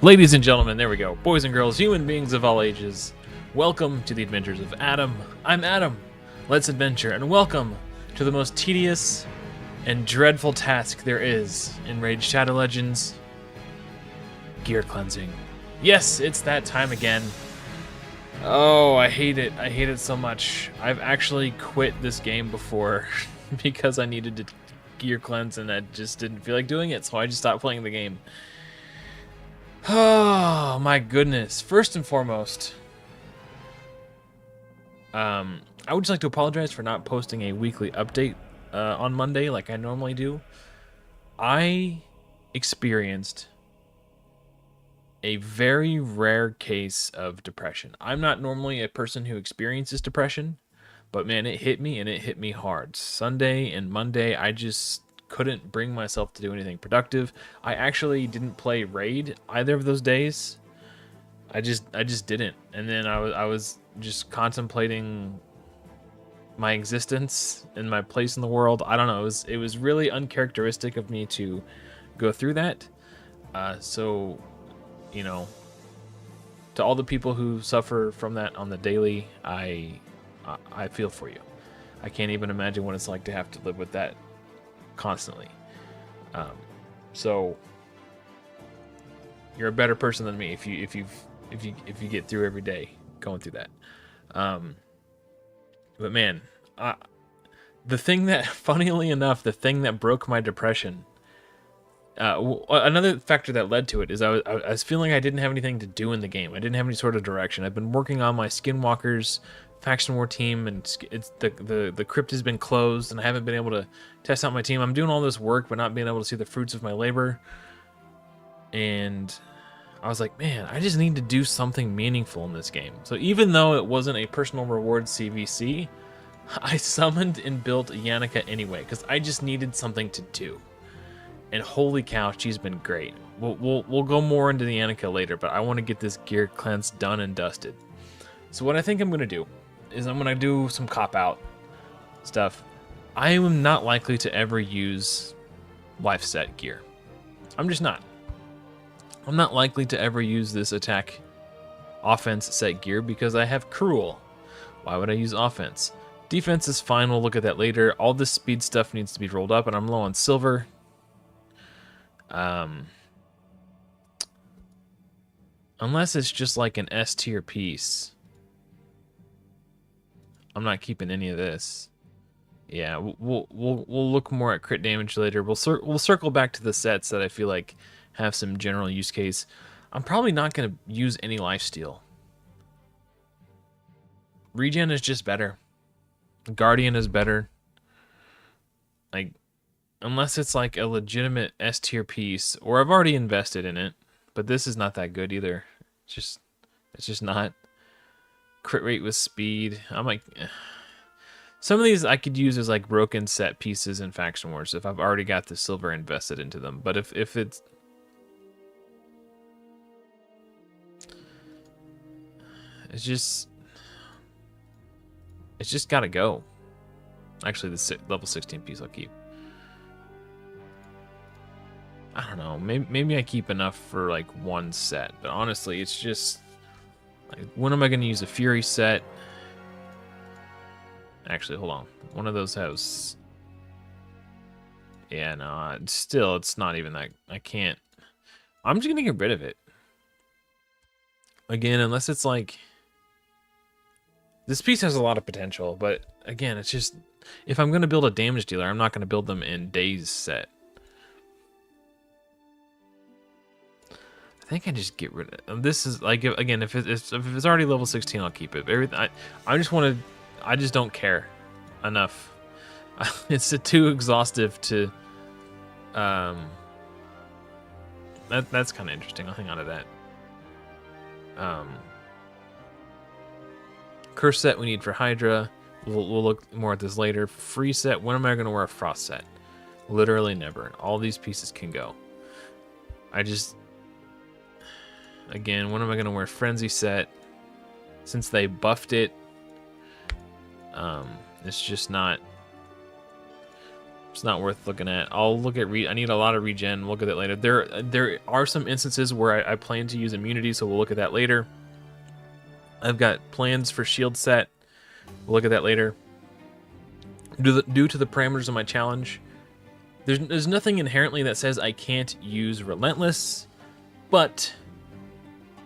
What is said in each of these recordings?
Ladies and gentlemen, there we go. Boys and girls, human beings of all ages, welcome to the adventures of Adam. I'm Adam. Let's adventure, and welcome to the most tedious and dreadful task there is in Raid Shadow Legends: gear cleansing. Yes, it's that time again. Oh, I hate it. I hate it so much. I've actually quit this game before because I needed to gear cleanse and I just didn't feel like doing it, so I just stopped playing the game. Oh my goodness. First and foremost, I would just like to apologize for not posting a weekly update on Monday like I normally do. I experienced a very rare case of depression. I'm not normally a person who experiences depression, but man, it hit me, and it hit me hard. Sunday and Monday, I just couldn't bring myself to do anything productive. I actually didn't play Raid either of those days. I just didn't. And then I was just contemplating my existence and my place in the world. I don't know. It was really uncharacteristic of me to go through that. So, you know, to all the people who suffer from that on the daily, I feel for you. I can't even imagine what it's like to have to live with that constantly. So you're a better person than me if you get through every day going through that. But man, the thing that, funnily enough, the thing that broke my depression, another factor that led to it is I was feeling I didn't have anything to do in the game. I didn't have any sort of direction. I've been working on my Skinwalkers faction war team, and it's the crypt has been closed, and I haven't been able to test out my team. I'm doing all this work, but not being able to see the fruits of my labor. And I was like, man, I just need to do something meaningful in this game. So even though it wasn't a personal reward CVC, I summoned and built Yannicka anyway, because I just needed something to do. And holy cow, she's been great. We'll go more into the Yannicka later, but I want to get this gear cleanse done and dusted. So what I think I'm going to do is I'm going to do some cop-out stuff. I am not likely to ever use life set gear. I'm just not. I'm not likely to ever use this attack offense set gear because I have Cruel. Why would I use offense? Defense is fine, we'll look at that later. All this speed stuff needs to be rolled up, and I'm low on silver. Unless it's just like an S tier piece, I'm not keeping any of this. Yeah, we'll look more at crit damage later. We'll circle back to the sets that I feel like have some general use case. I'm probably not going to use any lifesteal. Regen is just better. Guardian is better. Like, unless it's like a legitimate S tier piece, or I've already invested in it, but this is not that good either. It's just not. Crit rate with speed. I'm like, some of these I could use as like broken set pieces in Faction Wars if I've already got the silver invested into them. But if it's just gotta go. Actually, the level 16 piece I'll keep. I don't know. Maybe I keep enough for like one set, but honestly, it's just like, when am I going to use a Fury set? Actually, hold on. One of those has. Yeah, no. Still, it's not even that. I can't. I'm just gonna get rid of it. Again, unless it's like. This piece has a lot of potential, but again, it's just, if I'm gonna build a damage dealer, I'm not gonna build them in Days set. I think I just get rid of it. This is like, again, if it's already level 16, I'll keep it. Everything I just don't care enough. It's too exhaustive to. That's kind of interesting. I'll hang on to that. Curse set we need for Hydra. We'll look more at this later. Free set. When am I going to wear a Frost set? Literally never. All these pieces can go. Again, when am I going to wear Frenzy set? Since they buffed it, it's just not It's not worth looking at. I'll look at I need a lot of regen. We'll look at it later. There are some instances where I plan to use immunity, so we'll look at that later. I've got plans for shield set. We'll look at that later. Due to the parameters of my challenge, there's nothing inherently that says I can't use Relentless, but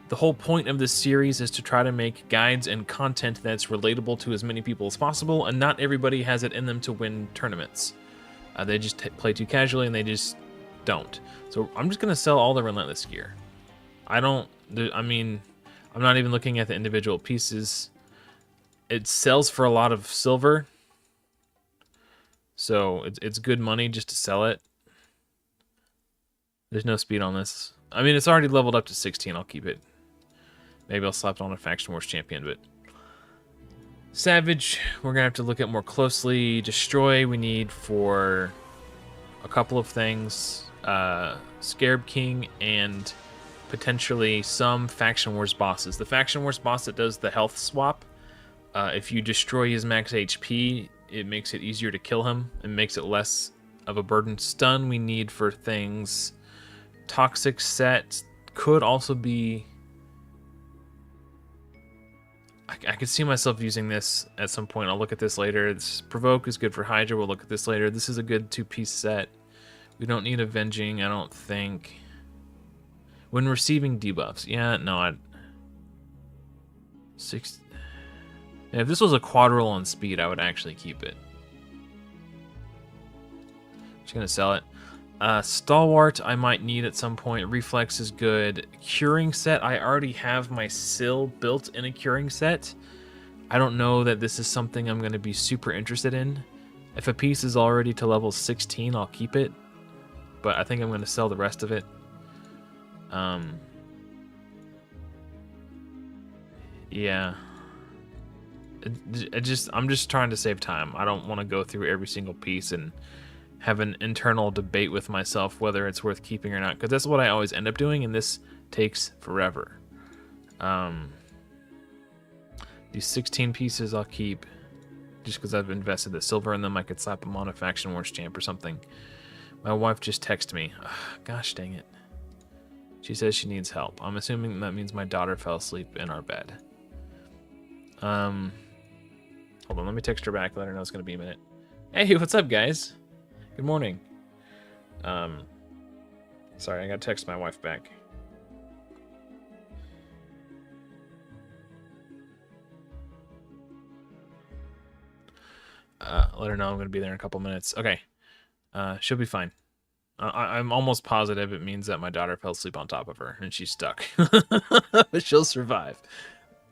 the whole point of this series is to try to make guides and content that's relatable to as many people as possible, and not everybody has it in them to win tournaments. They just play too casually, and they just don't. So I'm just going to sell all the Relentless gear. I'm not even looking at the individual pieces. It sells for a lot of silver, so it's good money just to sell it. There's no speed on this. I mean, it's already leveled up to 16. I'll keep it. Maybe I'll slap it on a Faction Wars champion, but Savage, we're going to have to look at more closely. Destroy, we need for a couple of things. Scarab King and potentially some Faction Wars bosses. The Faction Wars boss that does the health swap, if you destroy his max HP, it makes it easier to kill him and makes it less of a burden. Stun we need for things. Toxic set could also be... I could see myself using this at some point. I'll look at this later. This Provoke is good for Hydra. We'll look at this later. This is a good 2-piece set. We don't need Avenging, I don't think. When receiving debuffs. Yeah, no, if this was a quad roll on speed, I would actually keep it. Just gonna sell it. Stalwart I might need at some point. Reflex is good. Curing set, I already have my Syl built in a curing set. I don't know that this is something I'm going to be super interested in. If a piece is already to level 16, I'll keep it. But I think I'm going to sell the rest of it. Yeah. I'm just trying to save time. I don't want to go through every single piece and have an internal debate with myself whether it's worth keeping or not, because that's what I always end up doing, and this takes forever. These 16 pieces I'll keep just because I've invested the silver in them. I could slap them on a Faction Wars champ or something. My wife just texted me. Ugh, gosh dang it. She says she needs help. I'm assuming that means my daughter fell asleep in our bed. Hold on, let me text her back, let her know it's going to be a minute. Hey, what's up, guys? Good morning. Sorry, I got to text my wife back. Let her know I'm going to be there in a couple minutes. Okay. She'll be fine. I'm almost positive it means that my daughter fell asleep on top of her and she's stuck. But she'll survive.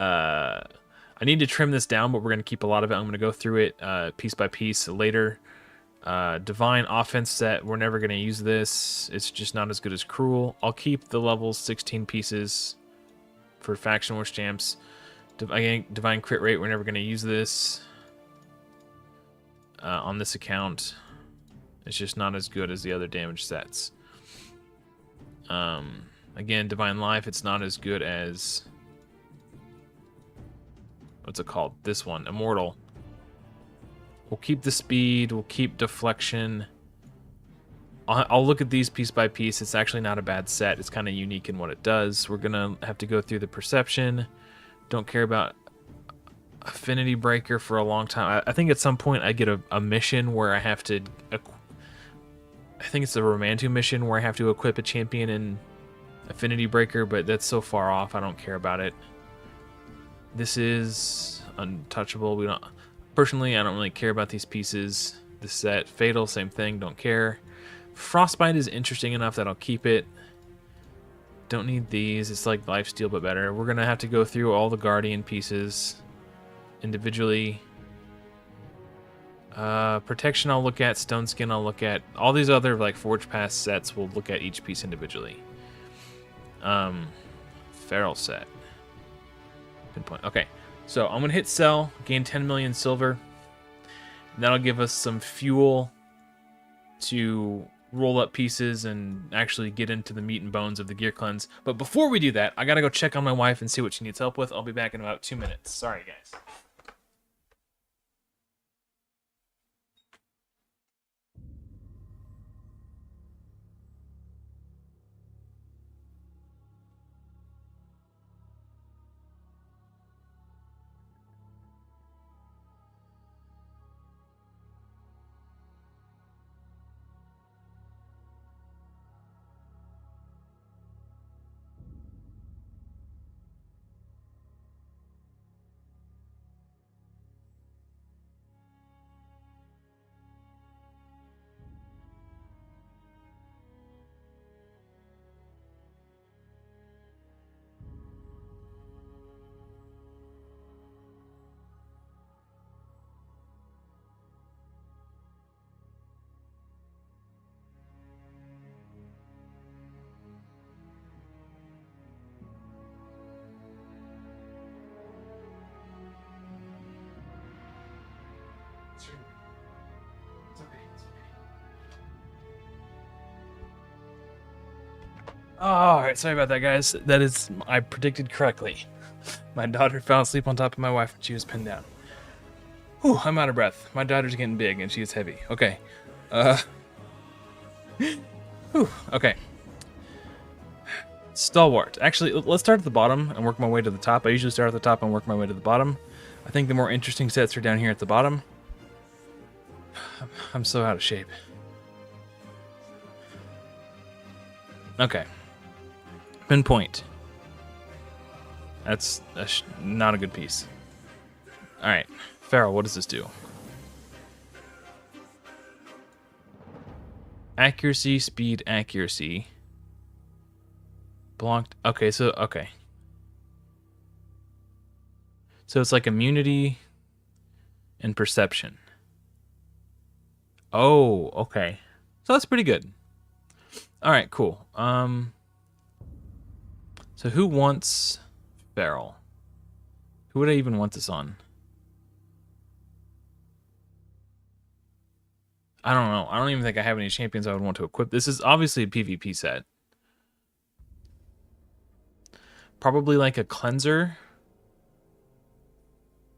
I need to trim this down, but we're going to keep a lot of it. I'm going to go through it piece by piece later. Divine offense set, we're never going to use this. It's just not as good as Cruel. I'll keep the level 16 pieces for Faction Wars champs. Divine crit rate, we're never going to use this on this account. It's just not as good as the other damage sets. Again, Divine Life, it's not as good as... what's it called? This one, Immortal. We'll keep the speed, we'll keep deflection. I'll look at these piece by piece. It's actually not a bad set. It's kind of unique in what it does. We're going to have to go through the perception. Don't care about Affinity Breaker for a long time. I think at some point I get a mission where I have to... I think it's a Romantu mission where I have to equip a champion in Affinity Breaker, but that's so far off, I don't care about it. This is untouchable. We don't... Personally, I don't really care about these pieces. This set, Fatal, same thing, don't care. Frostbite is interesting enough that I'll keep it. Don't need these. It's like Lifesteal, but better. We're going to have to go through all the Guardian pieces individually. Protection I'll look at. Stone Skin I'll look at. All these other like Forge Pass sets, we'll look at each piece individually. Feral set. Pinpoint. Okay. So I'm going to hit sell, gain 10 million silver. That'll give us some fuel to roll up pieces and actually get into the meat and bones of the gear cleanse. But before we do that, I got to go check on my wife and see what she needs help with. I'll be back in about 2 minutes. Sorry, guys. It's okay. It's okay. Oh, all right. Sorry about that, guys. That is, I predicted correctly. My daughter fell asleep on top of my wife when she was pinned down. Whew, I'm out of breath. My daughter's getting big and she is heavy. Okay. Whew, okay. Stalwart. Actually, let's start at the bottom and work my way to the top. I usually start at the top and work my way to the bottom. I think the more interesting sets are down here at the bottom. I'm so out of shape. Okay. Pinpoint. That's not a good piece. Alright. Farrell, what does this do? Accuracy, speed, accuracy. Blocked. Okay, so, okay. So it's like immunity and perception. Oh, okay. So that's pretty good. Alright, cool. So who wants Farrell? Who would I even want this on? I don't know. I don't even think I have any champions I would want to equip. This is obviously a PvP set. Probably like a cleanser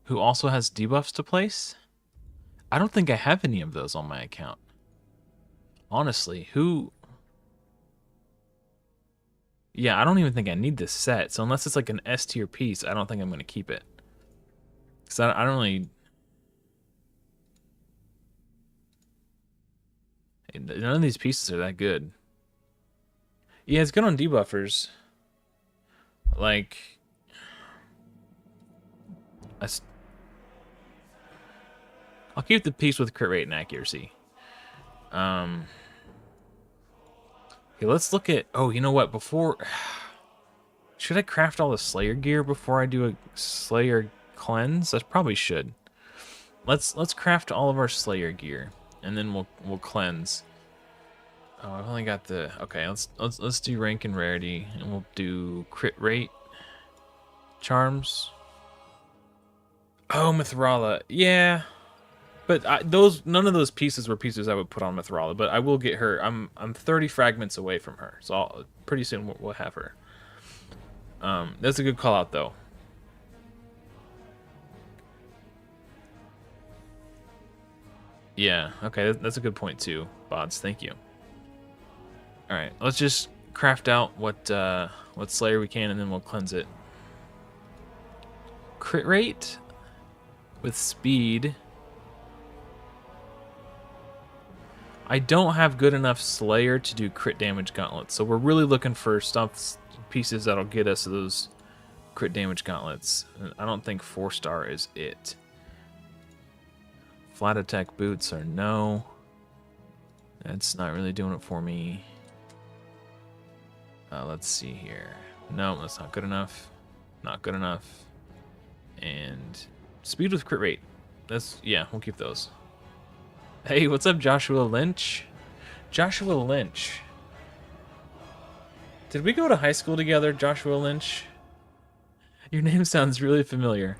who also has debuffs to place. I don't think I have any of those on my account. Honestly, who... Yeah, I don't even think I need this set. So unless it's like an S tier piece, I don't think I'm going to keep it. Because I don't really... None of these pieces are that good. Yeah, it's good on debuffers. Like... I'll keep the piece with crit rate and accuracy. Okay, let's look at... Oh, you know what? Before... Should I craft all the Slayer gear before I do a Slayer cleanse? I probably should. Let's craft all of our Slayer gear, and then we'll cleanse. Oh, I've only got the... Okay, let's do rank and rarity, and we'll do crit rate, charms. Oh, Mithrala, yeah. But none of those pieces were pieces I would put on Mithrala. But I will get her. I'm 30 fragments away from her, so pretty soon we'll have her. That's a good call out though. Yeah, okay, that's a good point too, Bods. Thank you. All right, let's just craft out what Slayer we can, and then we'll cleanse it. Crit rate with speed. I don't have good enough Slayer to do crit damage gauntlets, so we're really looking for stuff pieces that'll get us those crit damage gauntlets. I don't think 4-star is it. Flat attack boots are no. That's not really doing it for me. Let's see here. No, that's not good enough. Not good enough. And speed with crit rate. Yeah, we'll keep those. Hey, what's up, Joshua Lynch? Joshua Lynch. Did we go to high school together, Joshua Lynch? Your name sounds really familiar.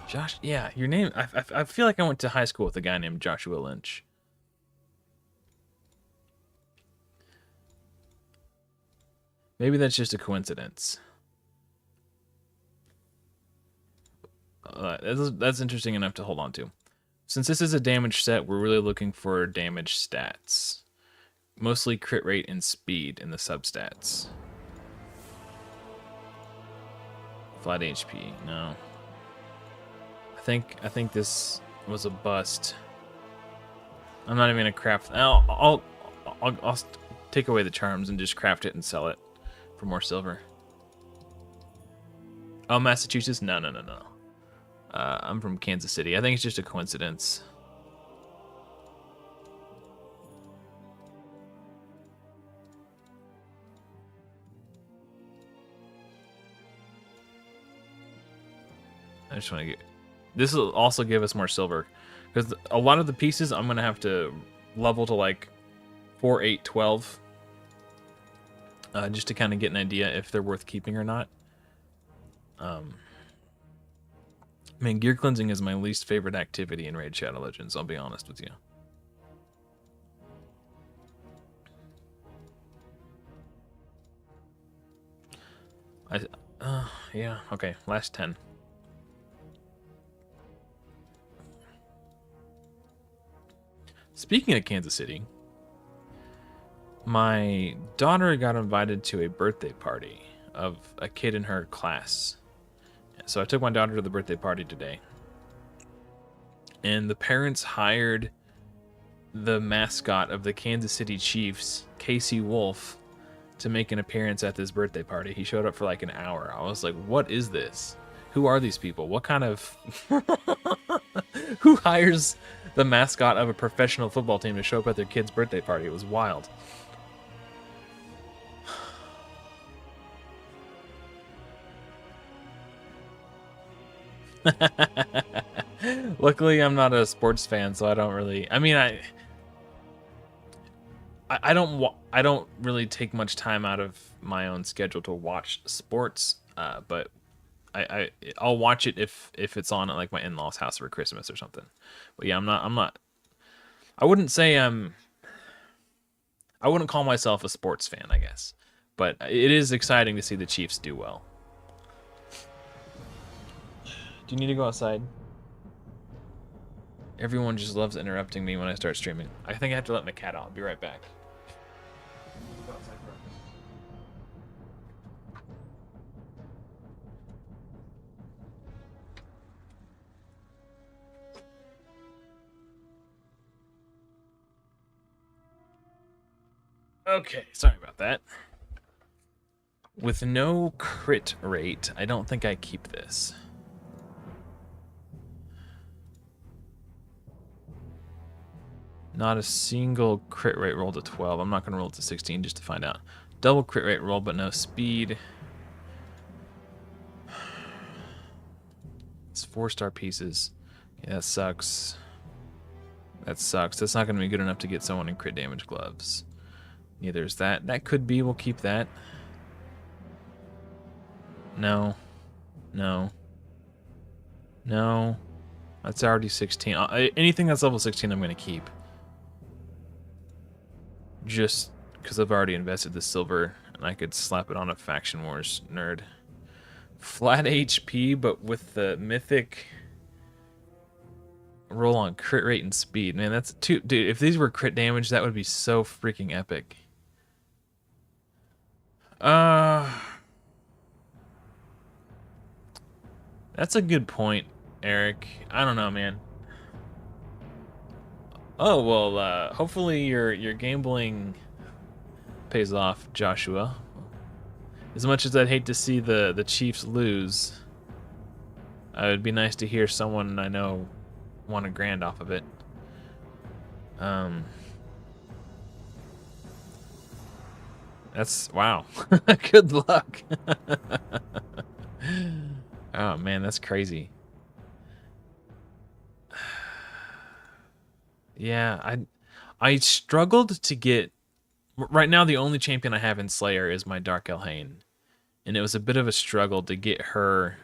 Josh, yeah, your name, I feel like I went to high school with a guy named Joshua Lynch. Maybe that's just a coincidence. That's interesting enough to hold on to. Since this is a damage set, we're really looking for damage stats. Mostly crit rate and speed in the substats. Flat HP, no. I think this was a bust. I'm not even gonna craft. I'll take away the charms and just craft it and sell it for more silver. Oh, Massachusetts? No. I'm from Kansas City. I think it's just a coincidence. I just want to get... This will also give us more silver, because a lot of the pieces I'm gonna have to level to like 4, 8, 12, just to kind of get an idea if they're worth keeping or not. I mean, gear cleansing is my least favorite activity in Raid Shadow Legends, I'll be honest with you. Yeah, okay, last 10. Speaking of Kansas City, my daughter got invited to a birthday party of a kid in her class. So I took my daughter to the birthday party today. And the parents hired the mascot of the Kansas City Chiefs, Casey Wolf, to make an appearance at this birthday party. He showed up for like an hour. I was like, what is this? Who are these people? What kind of... Who hires the mascot of a professional football team to show up at their kid's birthday party? It was wild. Luckily, I'm not a sports fan, so I don't really... I mean, I don't really take much time out of my own schedule to watch sports, but I'll watch it if it's on at like my in-laws' house for Christmas or something. But yeah, I'm not. I wouldn't say I wouldn't call myself a sports fan, I guess. But it is exciting to see the Chiefs do well. Do you need to go outside? Everyone just loves interrupting me when I start streaming. I think I have to let my cat out. I'll be right back. Okay, sorry about that. With no crit rate, I don't think I keep this. Not a single crit rate roll to 12. I'm not going to roll it to 16 just to find out. Double crit rate roll, but no speed. It's 4-star pieces. Yeah, that sucks. That sucks. That's not going to be good enough to get someone in crit damage gloves. Neither is that. That could be. We'll keep that. No. No. No. That's already 16. Anything that's level 16 I'm going to keep. Just because I've already invested the silver and I could slap it on a Faction Wars nerd. Flat HP, but with the mythic roll on crit rate and speed. Man, that's too... Dude, if these were crit damage, that would be so freaking epic. That's a good point, Eric. I don't know, man. Oh, well, hopefully your gambling pays off, Joshua. As much as I'd hate to see the Chiefs lose, it would be nice to hear someone I know won $1,000 off of it. That's... wow. Good luck. Oh, man, that's crazy. Yeah, I struggled to get... Right now, the only champion I have in Slayer is my Dark Elhain. And it was a bit of a struggle to get her...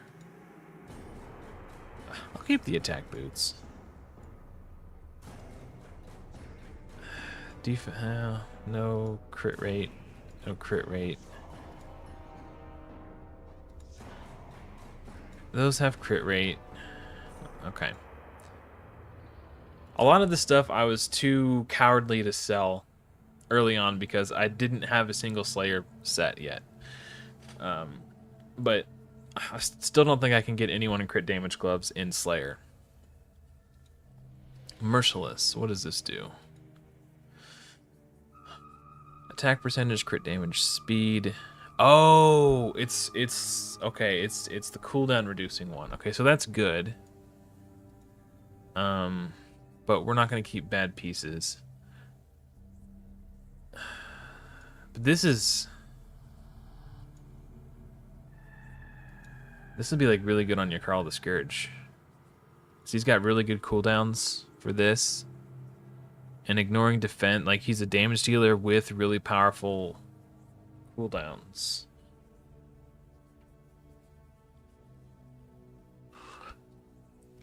I'll keep the attack boots. No crit rate. No crit rate. Those have crit rate. Okay. A lot of the stuff I was too cowardly to sell early on because I didn't have a single Slayer set yet. But I still don't think I can get anyone in crit damage gloves in Slayer. Merciless. What does this do? Attack percentage, crit damage, speed. Oh, it's okay. It's the cooldown reducing one. Okay, so that's good. But we're not gonna keep bad pieces. But this would be like really good on your Carl the Scourge. So he's got really good cooldowns for this. And ignoring defense, like he's a damage dealer with really powerful cooldowns.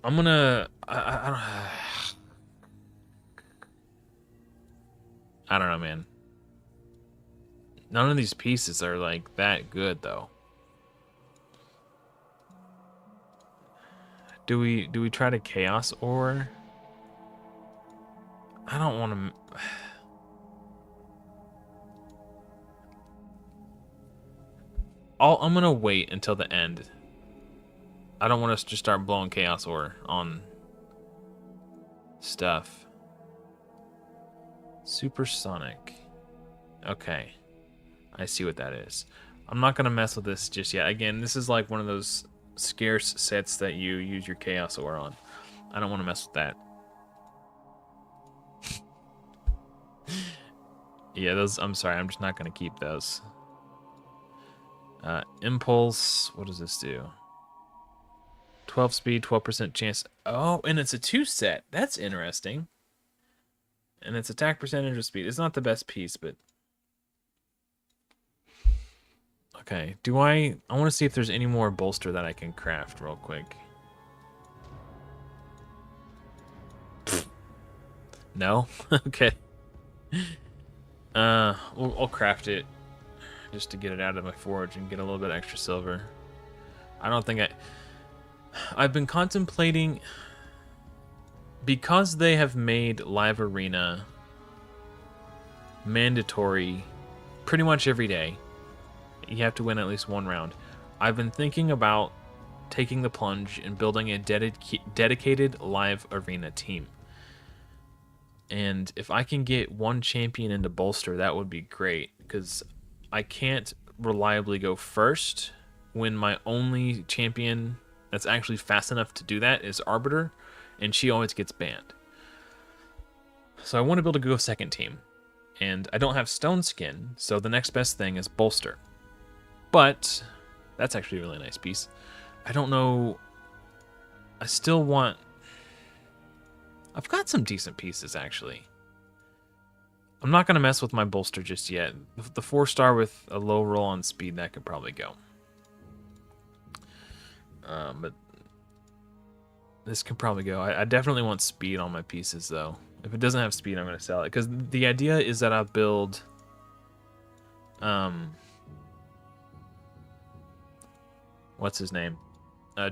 I'm gonna... I don't know, man. None of these pieces are like that good, though. Do we try to Chaos Ore? I don't want to... I'm gonna wait until the end. I don't want us to just start blowing Chaos Ore on stuff. Supersonic. Okay. I see what that is. I'm not gonna mess with this just yet. Again, this is like one of those scarce sets that you use your Chaos Ore on. I don't want to mess with that. Yeah, those... I'm sorry, I'm just not gonna keep those. Impulse, what does this do? 12 speed, 12% chance. Oh, and it's a 2 set. That's interesting. And it's attack percentage of speed. It's not the best piece, but... Okay, I want to see if there's any more bolster that I can craft real quick. No? Okay. I'll craft it just to get it out of my forge and get a little bit extra silver. I don't think I've been contemplating, because they have made Live Arena mandatory pretty much every day. You have to win at least one round. I've been thinking about taking the plunge and building a dedicated Live Arena team. And if I can get one champion into bolster, that would be great, because I can't reliably go first when my only champion that's actually fast enough to do that is Arbiter, and she always gets banned. So I want to be able to go second team. And I don't have Stone Skin, so the next best thing is bolster. But that's actually a really nice piece. I don't know. I still want... I've got some decent pieces, actually. I'm not going to mess with my bolster just yet. The 4-star with a low roll on speed, that could probably go. But this can probably go. I definitely want speed on my pieces, though. If it doesn't have speed, I'm going to sell it. Because the idea is that I'll build... what's his name?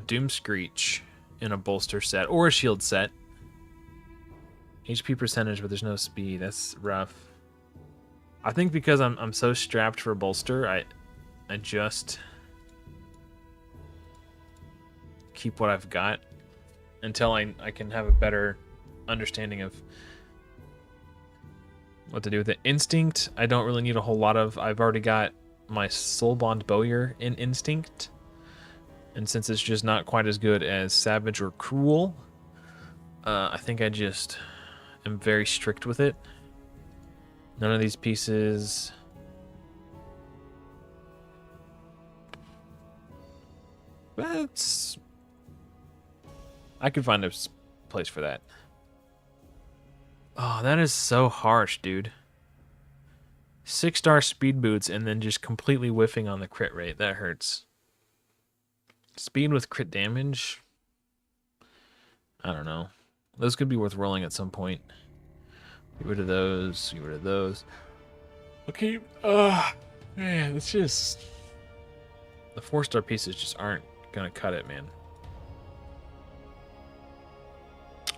Doom Screech in a bolster set. Or a shield set. HP percentage, but there's no speed. That's rough. I think because I'm so strapped for bolster, I just keep what I've got until I can have a better understanding of what to do with it. Instinct, I don't really need a whole lot of. I've already got my Soulbond Bowyer in Instinct. And since it's just not quite as good as Savage or Cruel, I think I just... I'm very strict with it. None of these pieces. That's... I could find a place for that. Oh, that is so harsh, dude. 6-star speed boots and then just completely whiffing on the crit rate. That hurts. Speed with crit damage? I don't know. Those could be worth rolling at some point. Get rid of those. Get rid of those. Okay. Man, it's just... The 4-star pieces just aren't gonna cut it, man.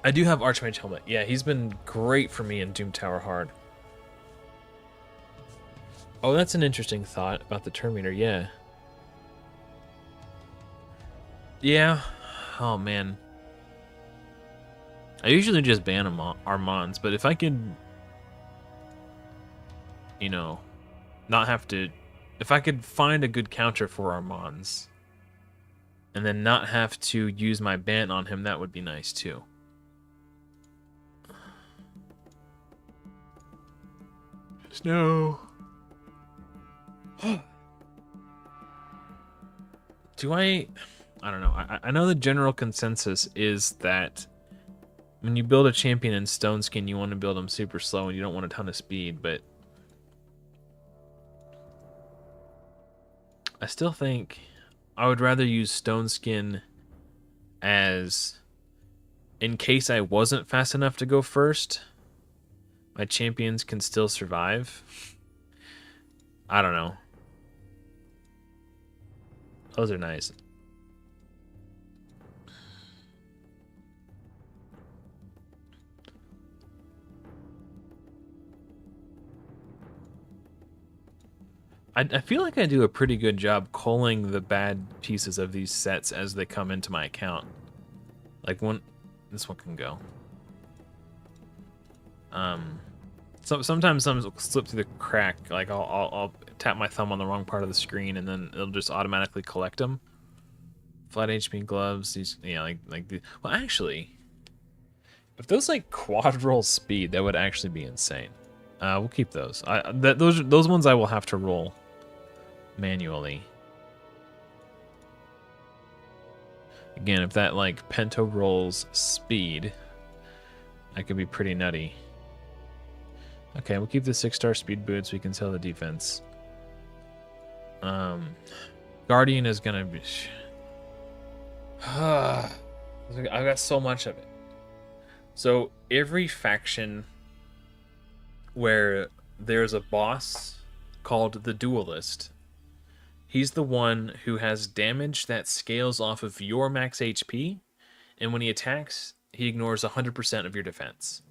I do have Archmage Helmet. Yeah, he's been great for me in Doom Tower Hard. Oh, that's an interesting thought about the Terminator, yeah. Yeah. Oh, man. I usually just ban Armands, but if I could, you know, not have to... If I could find a good counter for Armands, and then not have to use my ban on him, that would be nice, too. Snow. Do I... I don't know. I know the general consensus is that when you build a champion in Stone Skin, you want to build them super slow and you don't want a ton of speed, but I still think I would rather use Stone Skin as, in case I wasn't fast enough to go first, my champions can still survive. I don't know. Those are nice. I feel like I do a pretty good job culling the bad pieces of these sets as they come into my account. Like this one can go. So sometimes some slip through the crack. Like I'll tap my thumb on the wrong part of the screen and then it'll just automatically collect them. Flat HP gloves. These, like the. Well, actually, if those like quad roll speed, that would actually be insane. We'll keep those. Those ones I will have to roll manually. Again, if that like Pento rolls speed, that could be pretty nutty. Okay, we'll keep the 6-star speed boot so we can sell the defense. Guardian is gonna be. I've got so much of it. So every faction where there's a boss called the Duelist, he's the one who has damage that scales off of your max HP, and when he attacks, he ignores 100% of your defense.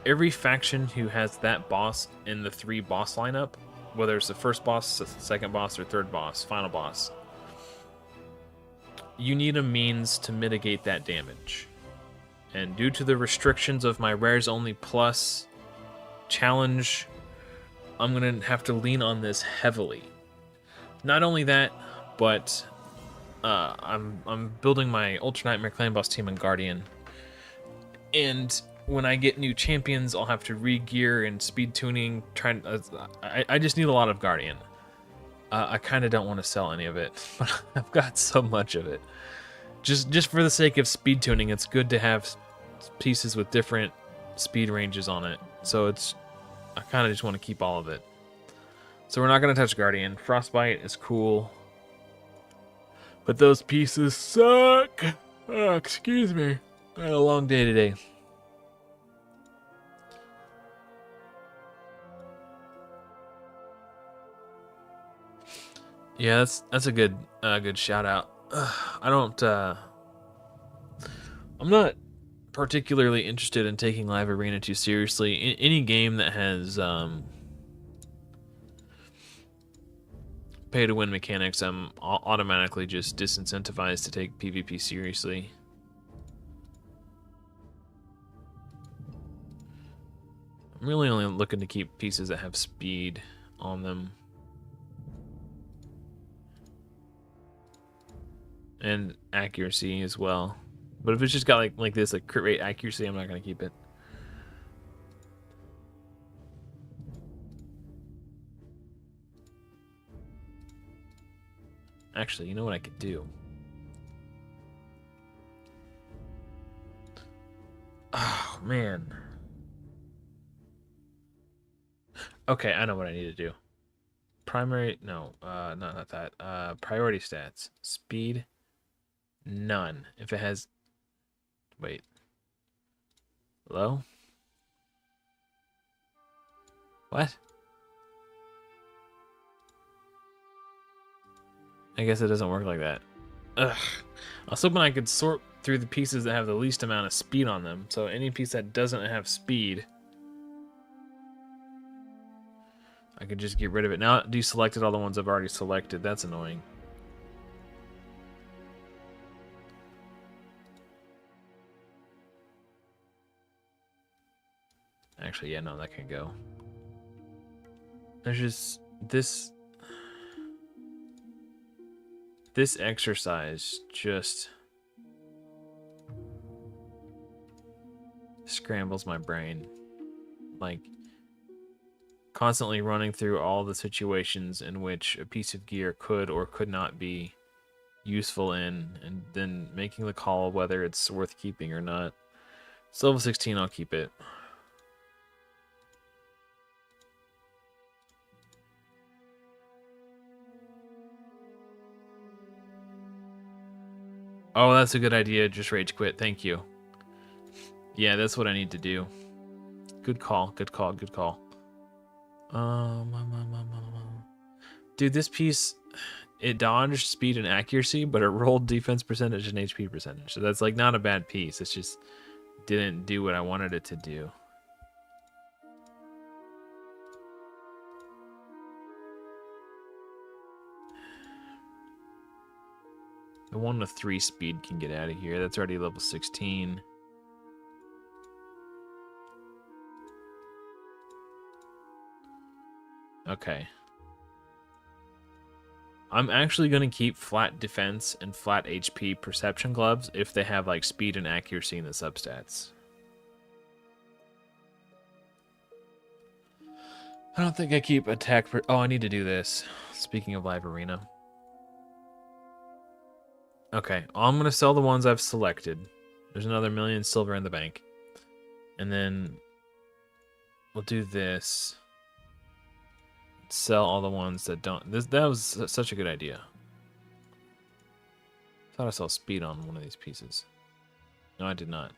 Every faction who has that boss in the 3 boss lineup, whether it's the first boss, second boss, or third boss, final boss, you need a means to mitigate that damage. And due to the restrictions of my Rares Only Plus challenge, I'm going to have to lean on this heavily. Not only that, but I'm building my Ultra Nightmare Clan Boss team in Guardian. And when I get new champions, I'll have to re-gear and speed tuning. I just need a lot of Guardian. I kind of don't want to sell any of it, but I've got so much of it. Just for the sake of speed tuning, it's good to have pieces with different speed ranges on it. So I kind of just want to keep all of it. So we're not going to touch Guardian. Frostbite is cool, but those pieces suck. Oh, excuse me. I had a long day today. Yeah, that's a good shout out. I'm not particularly interested in taking Live Arena too seriously. Any game that has pay to win mechanics, I'm automatically just disincentivized to take PvP seriously. I'm really only looking to keep pieces that have speed on them. And accuracy as well. But if it's just got like this, like crit rate accuracy, I'm not gonna keep it. Actually, you know what I could do? Oh man. Okay, I know what I need to do. Primary, no, not that. Priority stats. Speed, none. If it has, wait. Hello? What? I guess it doesn't work like that. Ugh. I was hoping I could sort through the pieces that have the least amount of speed on them. So any piece that doesn't have speed, I could just get rid of it. Now it deselected all the ones I've already selected. That's annoying. Actually, yeah, no, that can go. There's just this exercise just scrambles my brain. Like, constantly running through all the situations in which a piece of gear could or could not be useful in, and then making the call whether it's worth keeping or not. It's level 16, I'll keep it. Oh, that's a good idea. Just rage quit. Thank you. Yeah, that's what I need to do. Good call. Good call. Good call. Dude, this piece, it dodged speed and accuracy, but it rolled defense percentage and HP percentage. So that's like not a bad piece. It's just didn't do what I wanted it to do. The 1 to 3 speed can get out of here. That's already level 16. Okay. I'm actually going to keep flat defense and flat HP perception gloves if they have like speed and accuracy in the substats. I don't think I keep attack. Oh, I need to do this. Speaking of live arena. Okay, I'm going to sell the ones I've selected. There's another 1,000,000 silver in the bank. And then we'll do this. Sell all the ones that don't. That was such a good idea. Thought I saw speed on one of these pieces. No, I did not.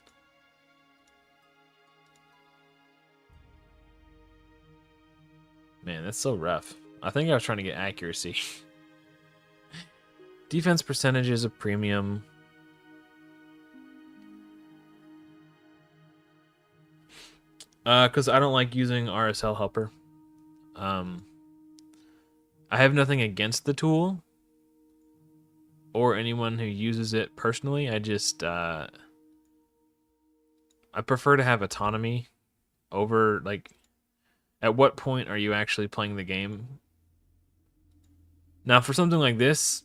Man, that's so rough. I think I was trying to get accuracy. Defense percentage is a premium. Because I don't like using RSL helper. I have nothing against the tool or anyone who uses it personally. I just I prefer to have autonomy over, like, at what point are you actually playing the game? Now, for something like this,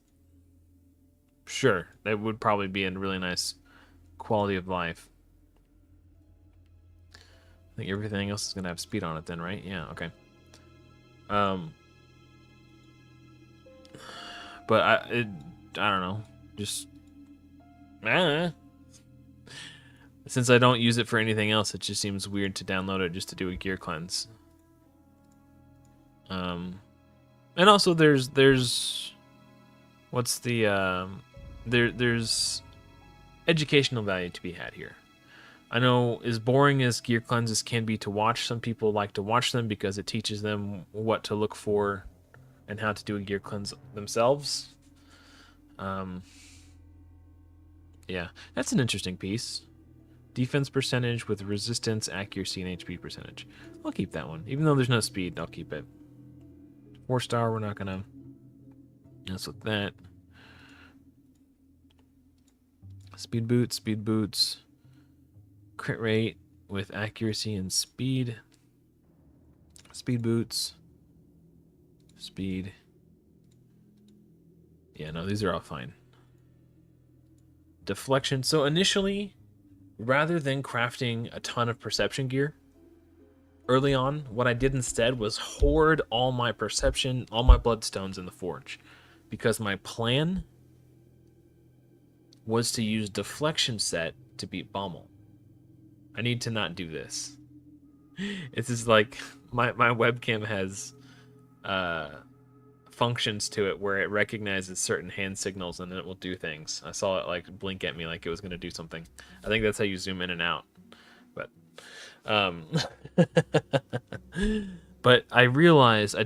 sure, that would probably be a really nice quality of life. I think everything else is gonna have speed on it then, right? Yeah, okay. But I don't know, just since I don't use it for anything else, it just seems weird to download it just to do a gear cleanse. And also there's what's the there's educational value to be had here. I know as boring as gear cleanses can be to watch, some people like to watch them because it teaches them what to look for and how to do a gear cleanse themselves. Yeah, that's an interesting piece. Defense percentage with resistance, accuracy, and HP percentage. I'll keep that one. Even though there's no speed, I'll keep it. 4-star, we're not gonna mess with that. Speed boots. Crit rate with accuracy and speed. Speed boots. Speed. Yeah, no, these are all fine. Deflection. So initially, rather than crafting a ton of perception gear, early on, what I did instead was hoard all my perception, all my bloodstones in the forge. Because my plan was to use deflection set to beat Bommel. I need to not do this. It's just like my webcam has functions to it where it recognizes certain hand signals and then it will do things. I saw it like blink at me like it was going to do something. I think that's how you zoom in and out. But but I realized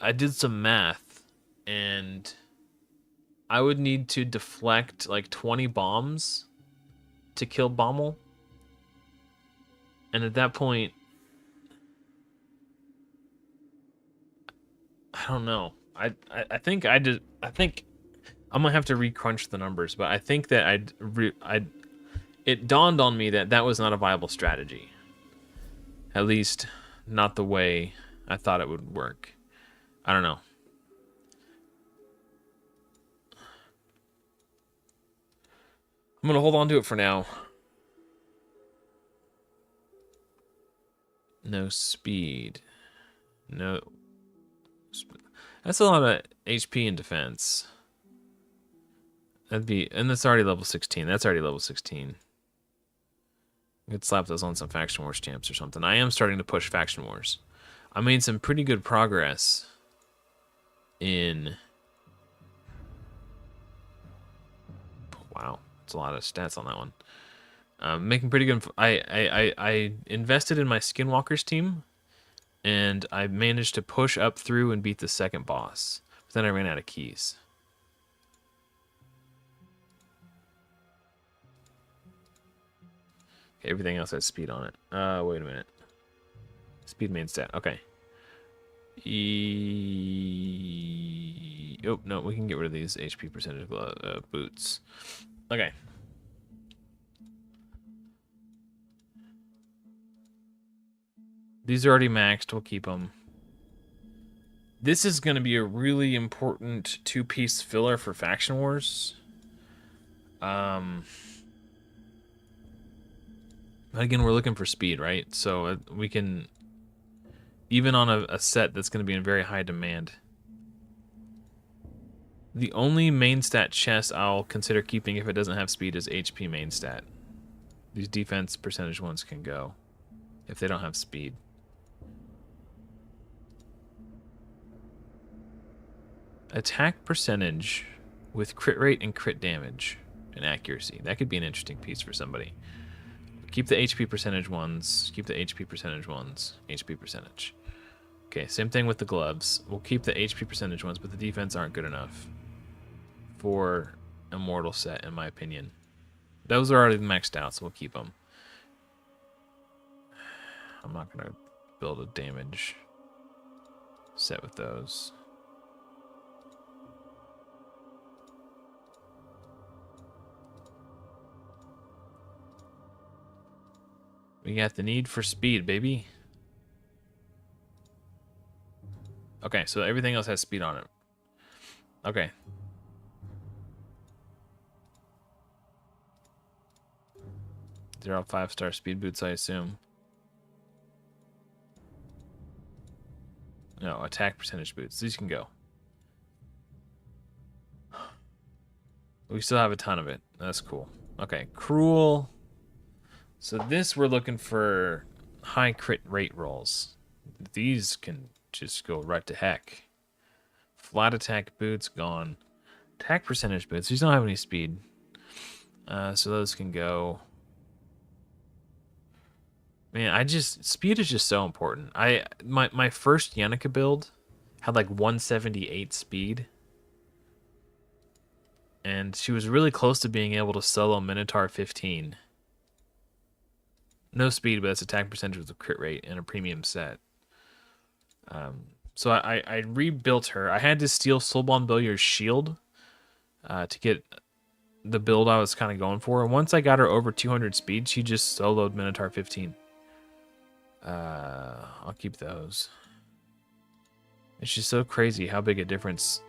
I did some math and I would need to deflect like 20 bombs to kill Bommel. And at that point, I don't know. I think I'm gonna have to recrunch the numbers, but I think that it dawned on me that that was not a viable strategy. At least not the way I thought it would work. I don't know. I'm gonna hold on to it for now. No speed. No. That's a lot of HP and defense. That'd be, and that's already level 16. That's already level 16. I could slap those on some Faction Wars champs or something. I am starting to push Faction Wars. I made some pretty good progress in... Wow, it's a lot of stats on that one. Making pretty good... I invested in my Skinwalkers team, and I managed to push up through and beat the second boss. But then I ran out of keys. Okay, everything else has speed on it. Wait a minute. Speed main stat. Okay. Oh, no, we can get rid of these HP percentage boots. Okay. These are already maxed. We'll keep them. This is going to be a really important two-piece filler for Faction Wars. Again, we're looking for speed, right? So we can, even on a set that's going to be in very high demand. The only main stat chest I'll consider keeping if it doesn't have speed is HP main stat. These defense percentage ones can go if they don't have speed. Attack percentage with crit rate and crit damage and accuracy. That could be an interesting piece for somebody. Keep the HP percentage ones. Keep the HP percentage ones. HP percentage. Okay, same thing with the gloves. We'll keep the HP percentage ones, but the defense aren't good enough for Immortal set, in my opinion. Those are already maxed out, so we'll keep them. I'm not going to build a damage set with those. We got the need for speed, baby. Okay, so everything else has speed on it. Okay. They're all 5-star speed boots, I assume. No, attack percentage boots. These can go. We still have a ton of it. That's cool. Okay, cruel. So this, we're looking for high crit rate rolls. These can just go right to heck. Flat attack boots, gone. Attack percentage boots. These don't have any speed. So those can go. Man, speed is just so important. My first Yannicka build had like 178 speed. And she was really close to being able to solo Minotaur 15. No speed, but that's attack percentage with a crit rate and a premium set. So I rebuilt her. I had to steal Soulbond Billiard's shield to get the build I was kind of going for. And once I got her over 200 speed, she just soloed Minotaur 15. I'll keep those. It's just so crazy how big a difference.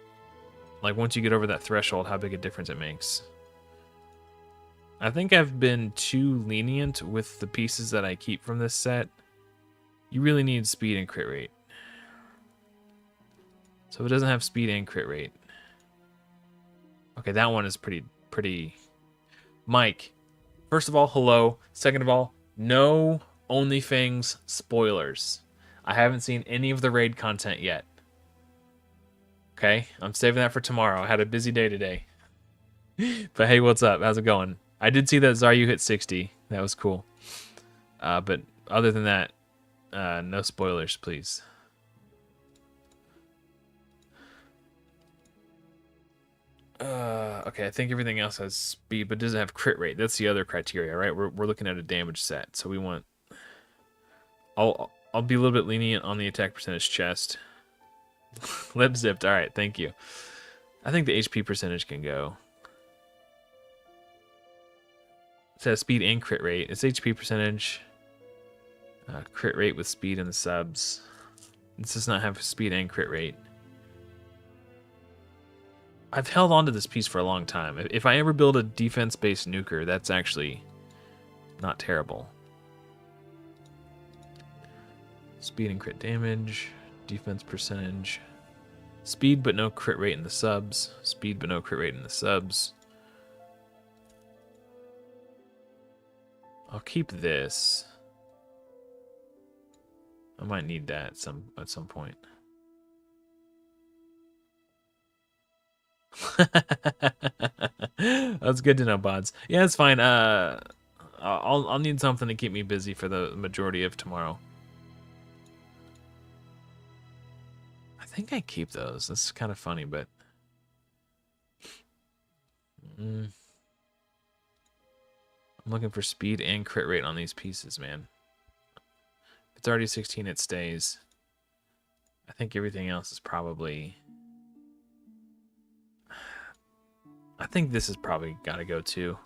Like once you get over that threshold, how big a difference it makes. I think I've been too lenient with the pieces that I keep from this set. You really need speed and crit rate. So it doesn't have speed and crit rate. Okay, that one is pretty... Mike, first of all, hello. Second of all, no OnlyFans spoilers. I haven't seen any of the raid content yet. Okay, I'm saving that for tomorrow. I had a busy day today. But hey, what's up? How's it going? I did see that Zaryu hit 60. That was cool. But other than that, no spoilers, please. Okay, I think everything else has speed, but doesn't have crit rate. That's the other criteria, right? We're looking at a damage set, so we want. I'll be a little bit lenient on the attack percentage chest. Lip zipped. All right, thank you. I think the HP percentage can go. It says speed and crit rate. It's HP percentage. Crit rate with speed in the subs. This does not have speed and crit rate. I've held on to this piece for a long time. If I ever build a defense-based nuker, that's actually not terrible. Speed and crit damage. Defense percentage. Speed but no crit rate in the subs. Speed but no crit rate in the subs. I'll keep this. I might need that at some point. That's good to know, Bods. Yeah, it's fine. I'll need something to keep me busy for the majority of tomorrow. I think I keep those. That's kind of funny, but I'm looking for speed and crit rate on these pieces, man. If it's already 16, it stays. I think everything else is probably... I think this has probably got to go too.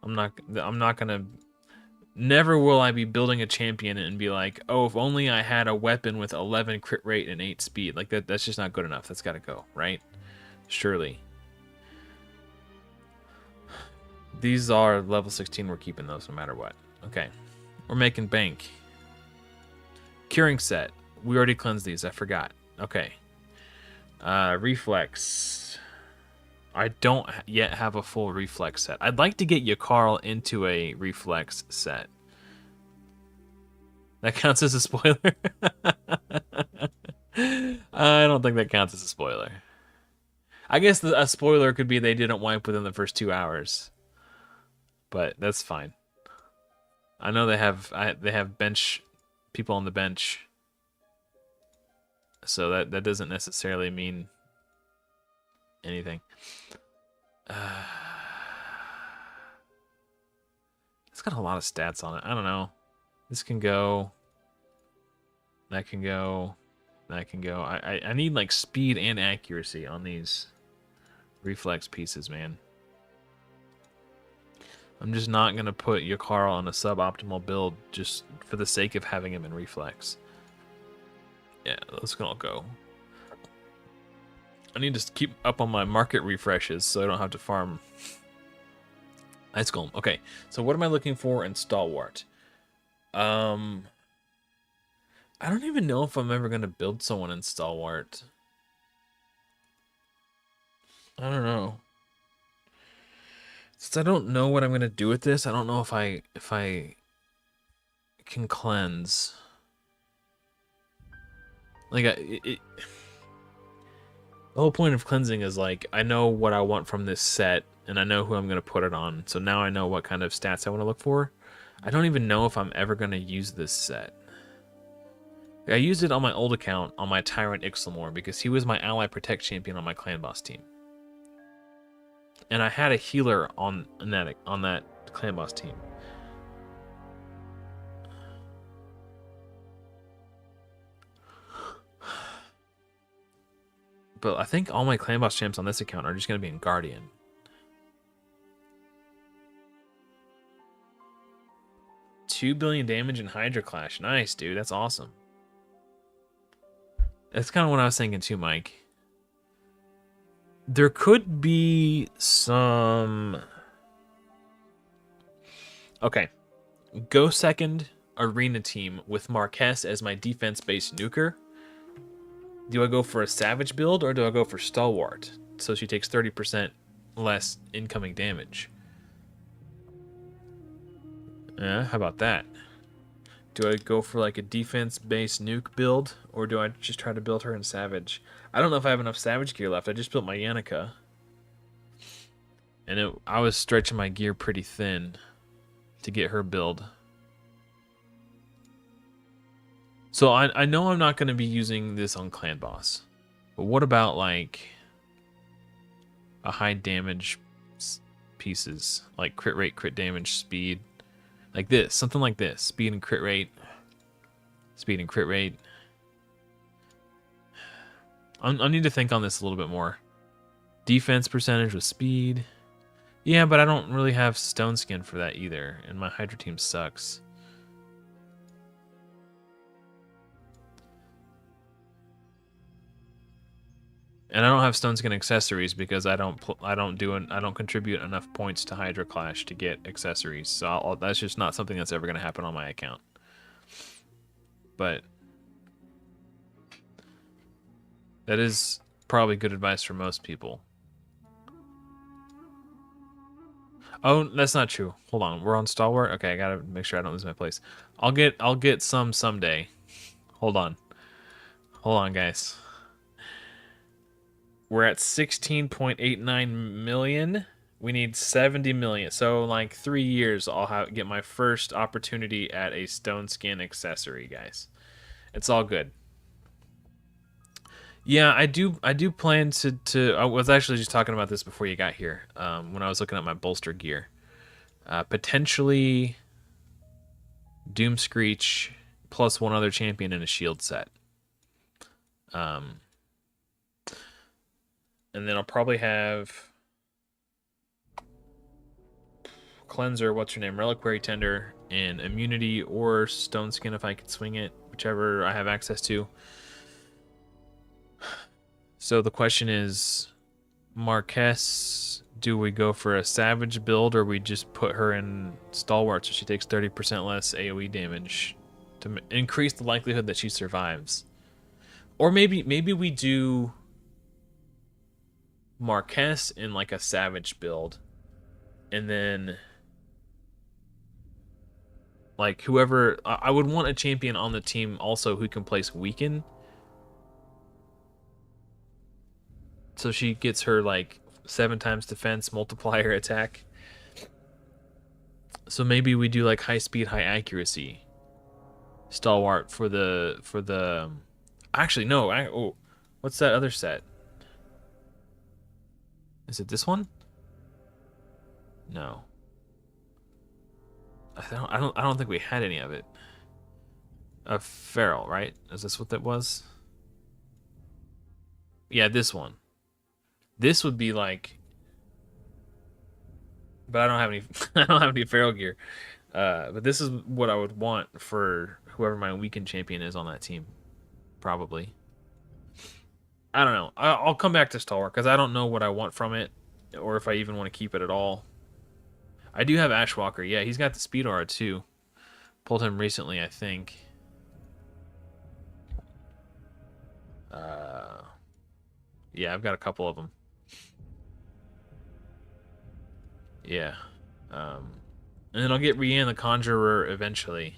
I'm not gonna... Never will I be building a champion and be like, oh, if only I had a weapon with 11 crit rate and 8 speed. Like, that's just not good enough. That's got to go, right? Surely. These are level 16. We're keeping those no matter what. Okay. We're making bank. Curing set. We already cleansed these. I forgot. Okay. Reflex. I don't yet have a full reflex set. I'd like to get Yakarl into a reflex set. That counts as a spoiler? I don't think that counts as a spoiler. I guess a spoiler could be they didn't wipe within the first 2 hours. But that's fine. I know they have bench people on the bench. So that doesn't necessarily mean anything. It's got a lot of stats on it. I don't know. This can go. That can go. That can go. I need like speed and accuracy on these reflex pieces, man. I'm just not going to put Yakarl on a suboptimal build just for the sake of having him in reflex. Yeah, those can all go. I need to keep up on my market refreshes so I don't have to farm. Ice Golem. Okay, so what am I looking for in Stalwart? I don't even know if I'm ever going to build someone in Stalwart. I don't know. Since I don't know what I'm going to do with this, I don't know if I can cleanse. Like, the whole point of cleansing is, like, I know what I want from this set, and I know who I'm going to put it on. So now I know what kind of stats I want to look for. I don't even know if I'm ever going to use this set. I used it on my old account on my Tyrant Ixlamore because he was my ally protect champion on my clan boss team. And I had a healer on that clan boss team. But I think all my clan boss champs on this account are just going to be in Guardian. $2 billion damage in Hydra Clash. Nice, dude. That's awesome. That's kind of what I was thinking too, Mike. There could be some... Okay. Go second arena team with Marquez as my defense-based nuker. Do I go for a Savage build or do I go for Stalwart? So she takes 30% less incoming damage. How about that? Do I go for like a defense-based nuke build or do I just try to build her in Savage? I don't know if I have enough Savage gear left. I just built my Yannicka. And I was stretching my gear pretty thin to get her build. So I know I'm not going to be using this on Clan Boss. But what about like a high damage pieces? Like crit rate, crit damage, speed. Like this. Something like this. Speed and crit rate. Speed and crit rate. I need to think on this a little bit more. Defense percentage with speed. Yeah, but I don't really have Stone Skin for that either. And my Hydra team sucks. And I don't have Stone Skin accessories because I don't contribute enough points to Hydra Clash to get accessories. So that's just not something that's ever going to happen on my account. But that is probably good advice for most people. Oh, that's not true. Hold on. We're on Stalwart. Okay, I gotta make sure I don't lose my place. I'll get some someday. Hold on. Hold on, guys. We're at 16.89 million. We need 70 million. So like 3 years, get my first opportunity at a stone skin accessory, guys. It's all good. Yeah, I do plan to. I was actually just talking about this before you got here. When I was looking at my bolster gear, potentially Doom Screech plus one other champion in a shield set. Um, and then I'll probably have Cleanser, what's your name, Reliquary Tender, and Immunity or Stone Skin if I could swing it, whichever I have access to. So the question is, Marquez, do we go for a Savage build or we just put her in Stalwart so she takes 30% less AoE damage to increase the likelihood that she survives? Or maybe we do Marquez in like a Savage build, and then like whoever I would want a champion on the team also who can place Weaken, so she gets her like 7 times defense multiplier attack. So maybe we do like high speed, high accuracy Stalwart for the. Actually, no. Oh, what's that other set? Is it this one? No. I don't think we had any of it. A Feral, right? Is this what that was? Yeah, this one. This would be like, but I don't have any. I don't have any Feral gear. But this is what I would want for whoever my weekend champion is on that team. Probably. I don't know. I'll come back to Stalwart because I don't know what I want from it, or if I even want to keep it at all. I do have Ashwalker. Yeah, he's got the speed aura too. Pulled him recently, I think. Yeah, I've got a couple of them. Yeah. And then I'll get Rian the Conjurer eventually.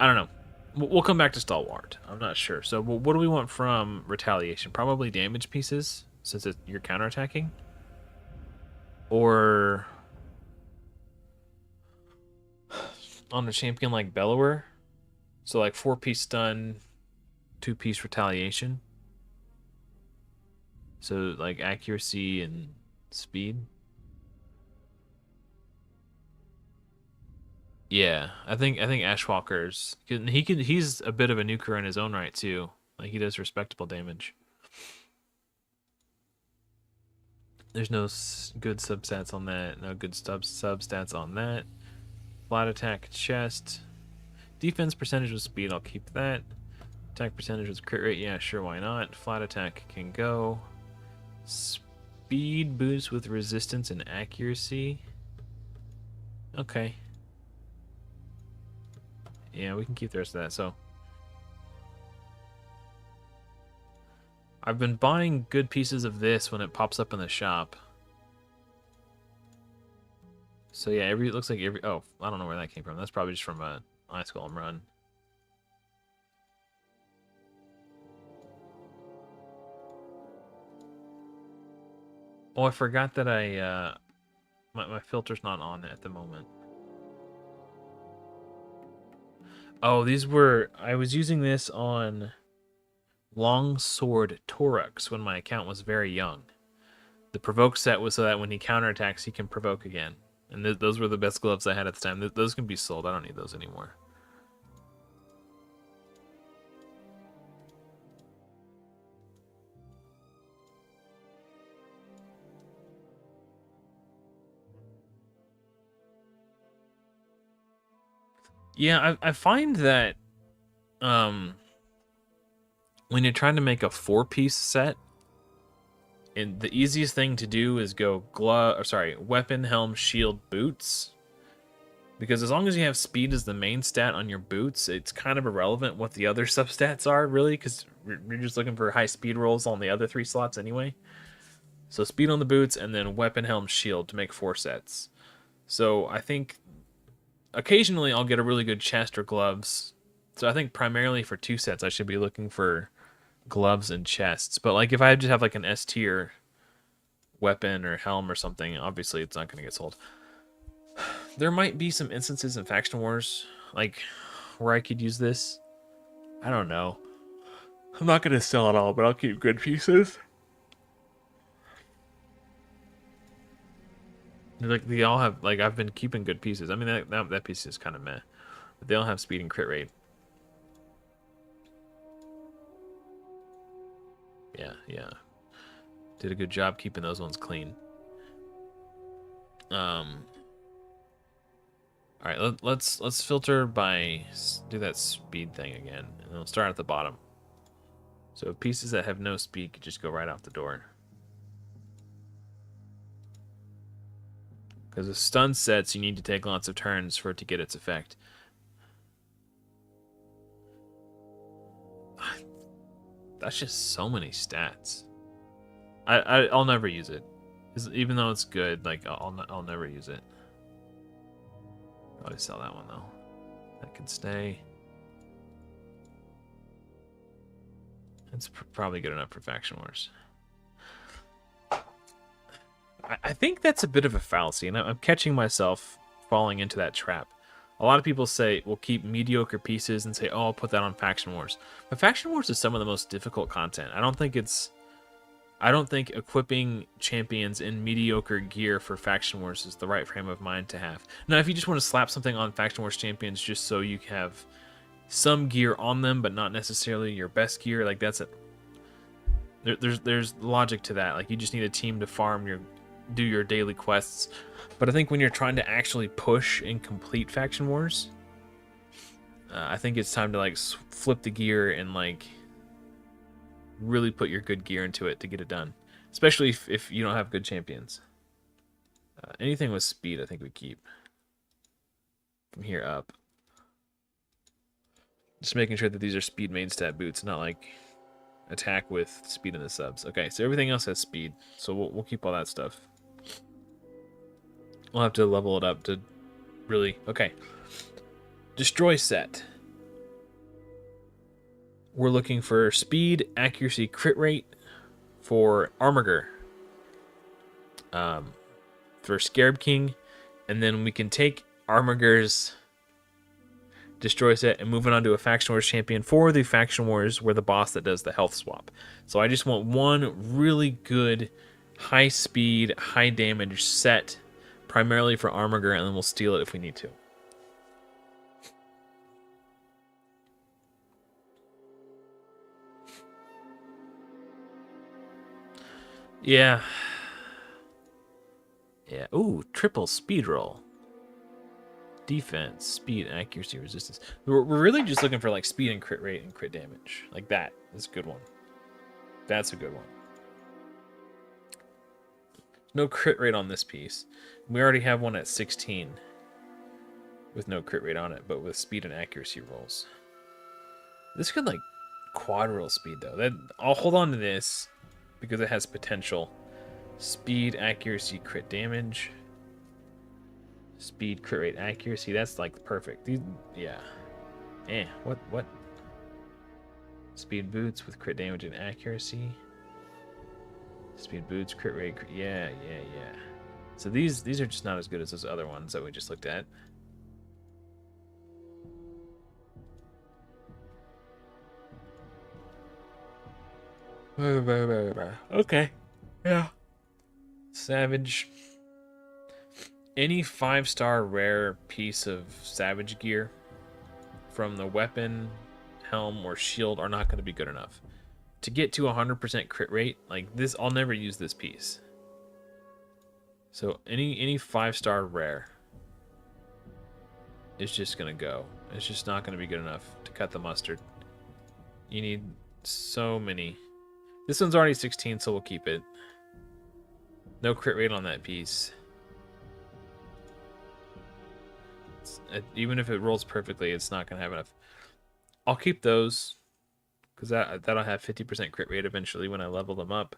I don't know. We'll come back to Stalwart. I'm not sure. So what do we want from Retaliation? Probably damage pieces, since you're counterattacking? Or on a champion like Bellower? So like 4-piece stun, 2-piece retaliation. So like accuracy and speed. Yeah, I think Ashwalker's he's a bit of a nuker in his own right too. Like he does respectable damage. There's no good substats on that. No good substats on that. Flat attack, chest, defense percentage with speed. I'll keep that. Attack percentage with crit rate. Yeah, sure, why not? Flat attack can go. Speed boost with resistance and accuracy. Okay. Yeah, we can keep the rest of that. So I've been buying good pieces of this when it pops up in the shop. So yeah, it looks like every. Oh, I don't know where that came from. That's probably just from a Ice Golem run. Oh, I forgot that my filter's not on at the moment. Oh, I was using this on Longsword Torux when my account was very young. The provoke set was so that when he counterattacks, he can provoke again. And those were the best gloves I had at the time. Those can be sold. I don't need those anymore. Yeah, I find that when you're trying to make a 4-piece set, and the easiest thing to do is go weapon, helm, shield, boots. Because as long as you have speed as the main stat on your boots, it's kind of irrelevant what the other substats are, really, because you're just looking for high speed rolls on the other 3 slots anyway. So speed on the boots, and then weapon, helm, shield to make 4 sets. So I think occasionally I'll get a really good chest or gloves. So I think primarily for 2 sets I should be looking for gloves and chests. But like if I just have like an S tier weapon or helm or something, obviously it's not going to get sold. There might be some instances in Faction Wars like where I could use this. I don't know. I'm not going to sell it all, but I'll keep good pieces. Like they all have, like I've been keeping good pieces. I mean that piece is kind of meh, but they all have speed and crit rate. Yeah. Did a good job keeping those ones clean. All right, let's filter by, do that speed thing again, and we'll start at the bottom. So pieces that have no speed could just go right out the door. Because with stun sets, you need to take lots of turns for it to get its effect. That's just so many stats. I'll never use it, even though it's good. Like I'll never use it. Probably sell that one though. That can stay. It's probably good enough for Faction Wars. I think that's a bit of a fallacy, and I'm catching myself falling into that trap. A lot of people say, we'll keep mediocre pieces and say, oh, I'll put that on Faction Wars. But Faction Wars is some of the most difficult content. I don't think equipping champions in mediocre gear for Faction Wars is the right frame of mind to have. Now, if you just want to slap something on Faction Wars champions just so you have some gear on them, but not necessarily your best gear, like that's there's logic to that. Like you just need a team to do your daily quests. But I think when you're trying to actually push and complete Faction Wars, I think it's time to like flip the gear and like really put your good gear into it to get it done. Especially if you don't have good champions. Anything with speed, I think we keep from here up. Just making sure that these are speed main stat boots, not like attack with speed in the subs. Okay, so everything else has speed, so we'll keep all that stuff. We'll have to level it up to really... Okay. Destroy set. We're looking for speed, accuracy, crit rate for Armiger. For Scarab King. And then we can take Armiger's Destroy set and move it on to a Faction Wars champion for the Faction Wars where the boss that does the health swap. So I just want one really good high speed, high damage set primarily for Armiger, and then we'll steal it if we need to. Yeah. Ooh, triple speed roll. Defense, speed, accuracy, resistance. We're really just looking for like speed and crit rate and crit damage. Like that is a good one. That's a good one. No crit rate on this piece. We already have one at 16 with no crit rate on it, but with speed and accuracy rolls. This could like quad roll speed though. I'll hold on to this because it has potential. Speed, accuracy, crit damage. Speed, crit rate, accuracy. That's like perfect. Yeah. What? Speed boots with crit damage and accuracy. Speed boots, crit rate. Yeah. So these are just not as good as those other ones that we just looked at. Okay. Yeah. Savage. Any 5-star rare piece of Savage gear from the weapon, helm, or shield are not going to be good enough. To get to 100% crit rate, like this, I'll never use this piece. So any 5-star rare is just going to go. It's just not going to be good enough to cut the mustard. You need so many. This one's already 16, so we'll keep it. No crit rate on that piece. Even if it rolls perfectly, it's not going to have enough. I'll keep those because that'll have 50% crit rate eventually when I level them up.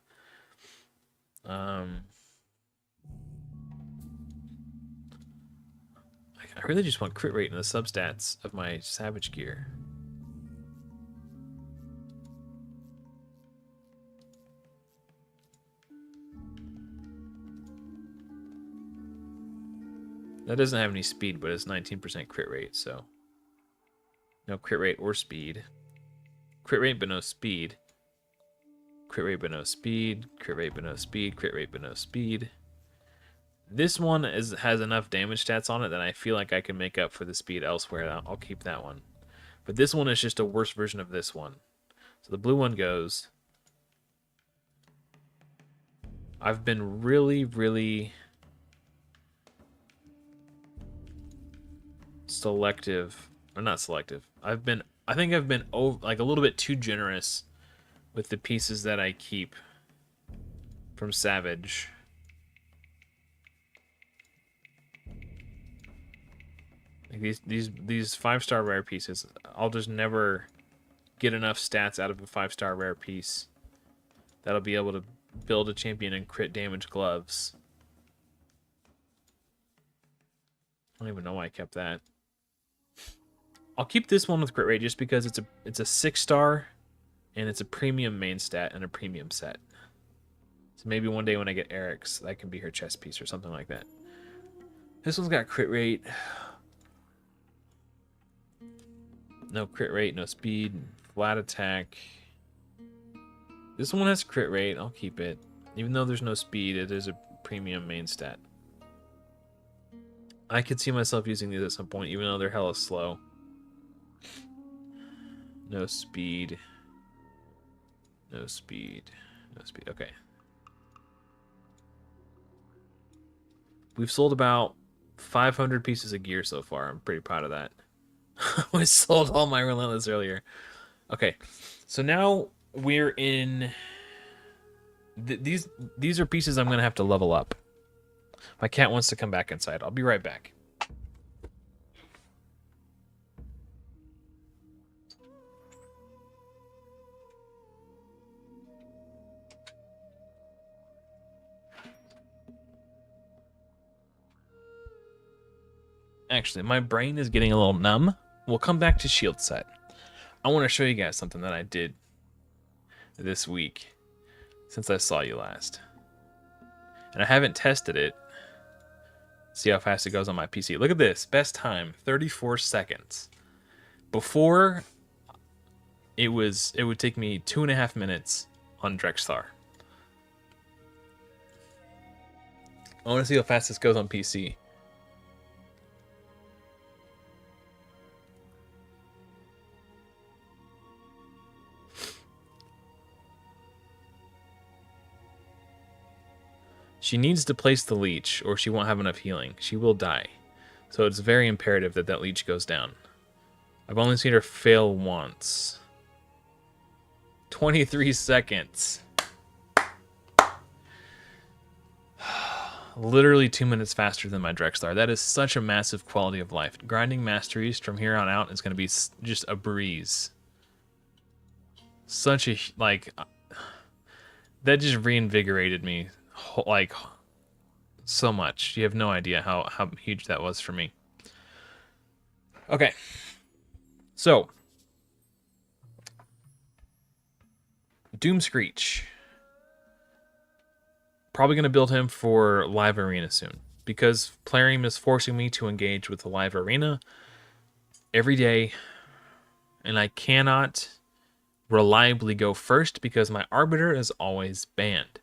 I really just want crit rate in the substats of my Savage gear. That doesn't have any speed, but it's 19% crit rate, so no crit rate or speed. Crit rate but no speed. Crit rate but no speed. Crit rate but no speed. Crit rate but no speed. This one has enough damage stats on it that I feel like I can make up for the speed elsewhere. I'll keep that one. But this one is just a worse version of this one. So the blue one goes. I've been really selective, or not selective. I think I've been like a little bit too generous with the pieces that I keep from Savage. Like these 5-star rare pieces, I'll just never get enough stats out of a 5-star rare piece that'll be able to build a champion and crit damage gloves. I don't even know why I kept that. I'll keep this one with crit rate just because it's a 6-star and it's a premium main stat and a premium set. So maybe one day when I get Eric's, that can be her chest piece or something like that. This one's got crit rate. No crit rate, no speed, flat attack. This one has crit rate, I'll keep it. Even though there's no speed, it is a premium main stat. I could see myself using these at some point, even though they're hella slow. No speed. No speed. No speed. Okay. We've sold about 500 pieces of gear so far. I'm pretty proud of that. I sold all my Relentless earlier. Okay. So now we're in... These are pieces I'm going to have to level up. My cat wants to come back inside. I'll be right back. Actually, my brain is getting a little numb. We'll come back to shield set. I want to show you guys something that I did this week since I saw you last. And I haven't tested it. See how fast it goes on my PC. Look at this. Best time, 34 seconds. Before, it would take me 2.5 minutes on Drexthar. I want to see how fast this goes on PC. She needs to place the leech, or she won't have enough healing. She will die. So it's very imperative that that leech goes down. I've only seen her fail once. 23 seconds. Literally 2 minutes faster than my Drexthar. That is such a massive quality of life. Grinding masteries from here on out is going to be just a breeze. Such a, like, that just reinvigorated me, like, so much. You have no idea how huge that was for me. Okay. So, Doom Screech. Probably going to build him for live arena soon, because Plarium is forcing me to engage with the live arena every day, and I cannot reliably go first because my Arbiter is always banned.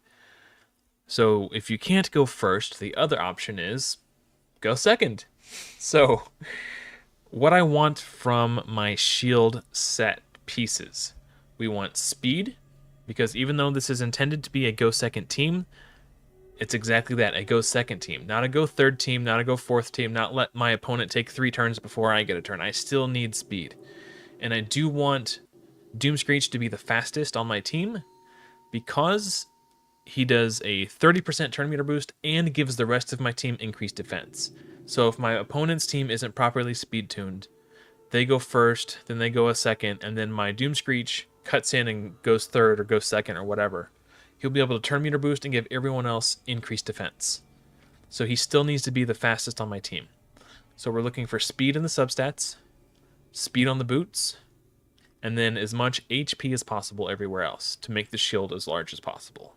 So if you can't go first, the other option is go second. So what I want from my shield set pieces, we want speed, because even though this is intended to be a go second team, it's exactly that, a go second team. Not a go third team, not a go fourth team, not let my opponent take 3 turns before I get a turn. I still need speed. And I do want Doom Screech to be the fastest on my team, because he does a 30% turn meter boost and gives the rest of my team increased defense. So if my opponent's team isn't properly speed tuned, they go first, then they go a second, and then my Doom Screech cuts in and goes third or goes second or whatever. he'll be able to turn meter boost and give everyone else increased defense. So he still needs to be the fastest on my team. So we're looking for speed in the substats, speed on the boots, and then as much HP as possible everywhere else to make the shield as large as possible.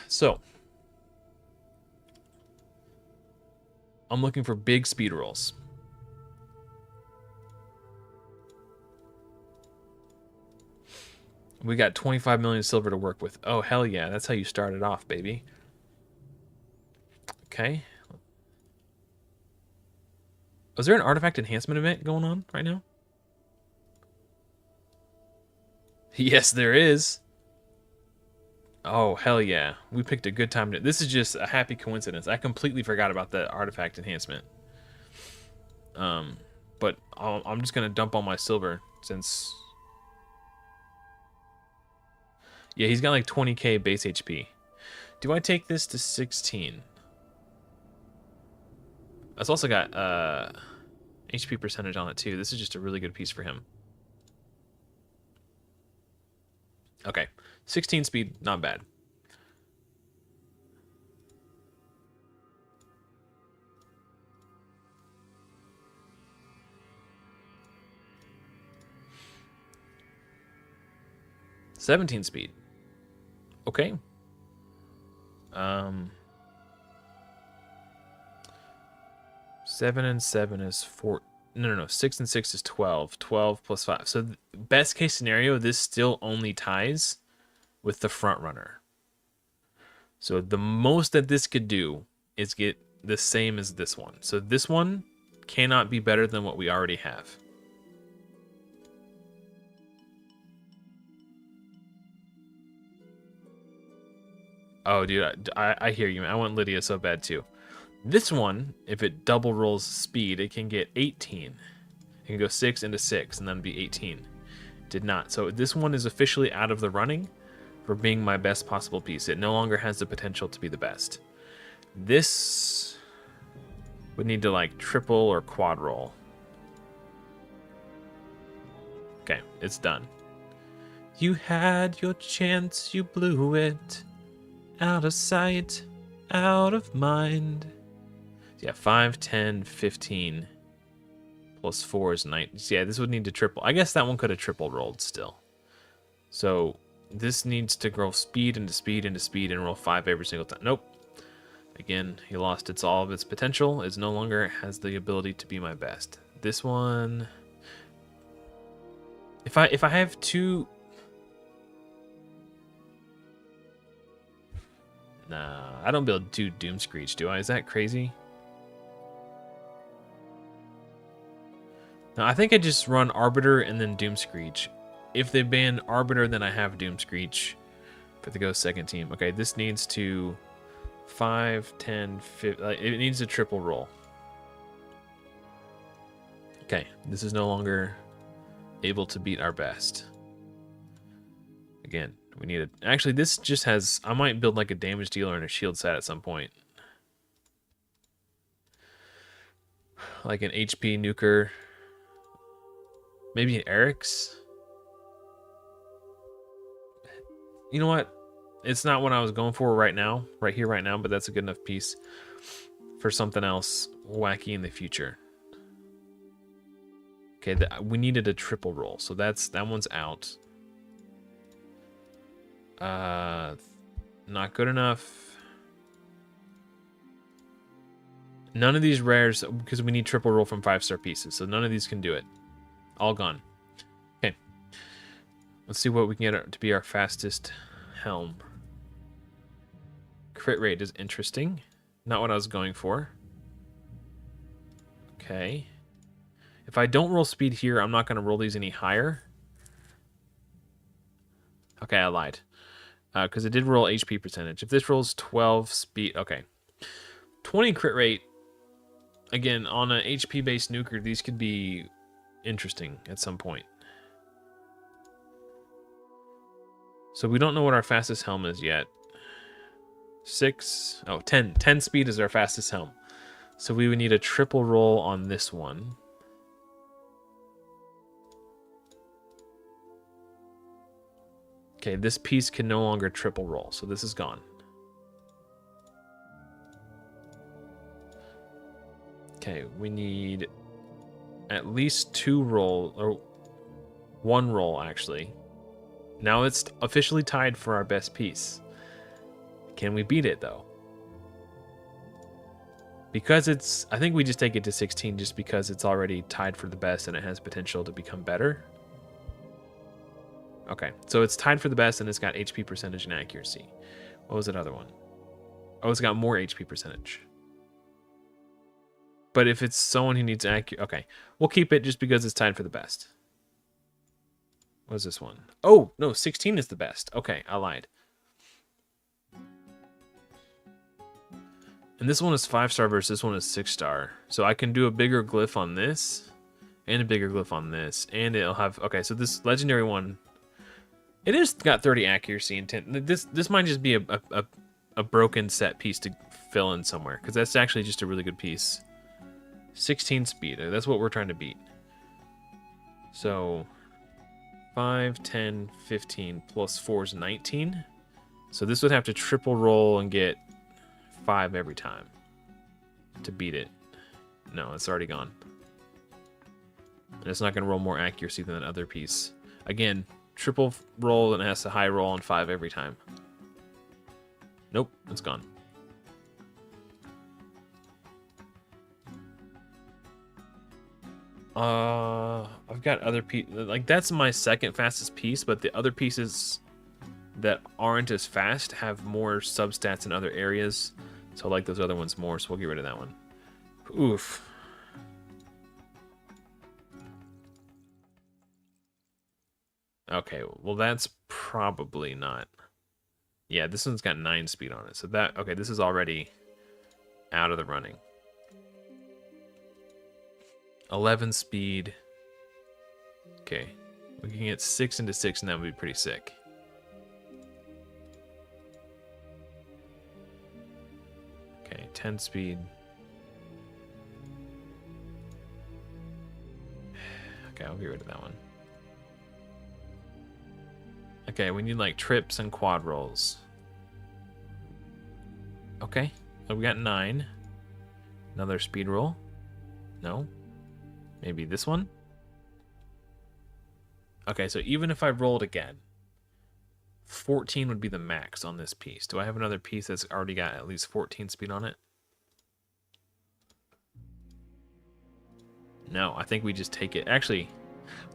So I'm looking for big speed rolls. We got 25 million silver to work with. Oh, hell yeah. That's how you start it off, baby. Okay. Is there an artifact enhancement event going on right now? Yes, there is. Oh, hell yeah. We picked a good time. This is just a happy coincidence. I completely forgot about the artifact enhancement. But I'm just going to dump all my silver since... Yeah, he's got like 20k base HP. Do I take this to 16? It's also got HP percentage on it too. This is just a really good piece for him. Okay, 16 speed, not bad. $17 speed. Okay. 7 and 7 is 4. No. 6 and 6 is 12. 12 plus 5. So best case scenario, this still only ties with the front runner. So the most that this could do is get the same as this one. So this one cannot be better than what we already have. Oh, dude, I hear you, man. I want Lydia so bad, too. This one, if it double rolls speed, it can get 18. It can go 6 into 6, and then be 18. Did not. So this one is officially out of the running for being my best possible piece. It no longer has the potential to be the best. This would need to, like, triple or quad roll. Okay, it's done. You had your chance, you blew it. Out of sight, out of mind. Yeah, 5, 10, 15. Plus 4 is 9. Yeah, this would need to triple. I guess that one could have triple rolled still. So this needs to grow speed into speed into speed and roll 5 every single time. Nope. Again, he lost all of its potential. It no longer has the ability to be my best. This one... If I have two... Nah, I don't build 2 Doom Screech, do I? Is that crazy? No, I think I just run Arbiter and then Doom Screech. If they ban Arbiter, then I have Doom Screech for the Ghost second team. Okay, this needs to 5, 10, 50. It needs a triple roll. Okay, this is no longer able to beat our best. Again, we need it. Actually, this just has... I might build like a damage dealer and a shield set at some point. Like an HP nuker. Maybe an Eric's. You know what? It's not what I was going for right now. Right here, right now. But that's a good enough piece for something else wacky in the future. Okay, we needed a triple roll. So that one's out. Not good enough. None of these rares, because we need triple roll from 5-star pieces, so none of these can do it. All gone. Okay. Let's see what we can get to be our fastest helm. Crit rate is interesting. Not what I was going for. Okay. If I don't roll speed here, I'm not going to roll these any higher. Okay, I lied. Because it did roll HP percentage. If this rolls 12 speed... Okay. 20 crit rate. Again, on an HP-based nuker, these could be interesting at some point. So we don't know what our fastest helm is yet. 6... Oh, 10. 10 speed is our fastest helm. So we would need a triple roll on this one. Okay, this piece can no longer triple roll, so this is gone. Okay, we need at least 2 roll, or 1 roll actually. Now it's officially tied for our best piece. Can we beat it though? Because it's, I think we just take it to 16 just because it's already tied for the best and it has potential to become better. Okay, so it's tied for the best and it's got HP percentage and accuracy. What was that other one? Oh, it's got more HP percentage. But if it's someone who needs accuracy, okay, we'll keep it just because it's tied for the best. What was this one? Oh, no, 16 is the best. Okay, I lied. And this one is 5-star versus this one is 6-star. So I can do a bigger glyph on this and a bigger glyph on this. And it'll have, okay, so this legendary one, it is got 30 accuracy and 10. This might just be a broken set piece to fill in somewhere because that's actually just a really good piece. 16 speed, that's what we're trying to beat. So 5, 10, 15 plus 4 is 19. So this would have to triple roll and get 5 every time to beat it. No, it's already gone. And it's not going to roll more accuracy than that other piece. Again, triple roll and it has to high roll on 5 every time. Nope, it's gone. I've got other pieces. Like, that's my second fastest piece, but the other pieces that aren't as fast have more substats in other areas. So I like those other ones more, so we'll get rid of that one. Oof. Okay, well that's probably not. Yeah, this one's got 9 speed on it. So that, okay, this is already out of the running. 11 speed. Okay, we can get 6 into 6 and that would be pretty sick. Okay, 10 speed. Okay, I'll get rid of that one. Okay, we need like trips and quad rolls. Okay, so we got 9. Another speed roll. No. Maybe this one? Okay, so even if I rolled again, 14 would be the max on this piece. Do I have another piece that's already got at least 14 speed on it? No, I think we just take it. Actually,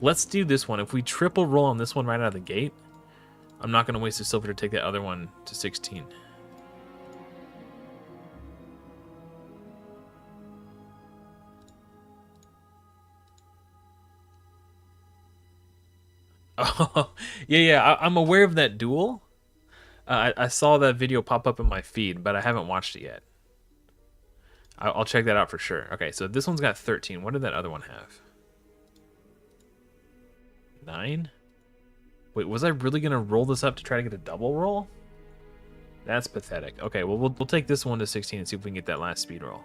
let's do this one. If we triple roll on this one right out of the gate, I'm not going to waste a silver to take that other one to 16. Oh, yeah. I'm aware of that duel. I saw that video pop up in my feed, but I haven't watched it yet. I'll check that out for sure. Okay, so this one's got 13. What did that other one have? 9? Wait, was I really going to roll this up to try to get a double roll? That's pathetic. Okay, well, we'll take this one to 16 and see if we can get that last speed roll.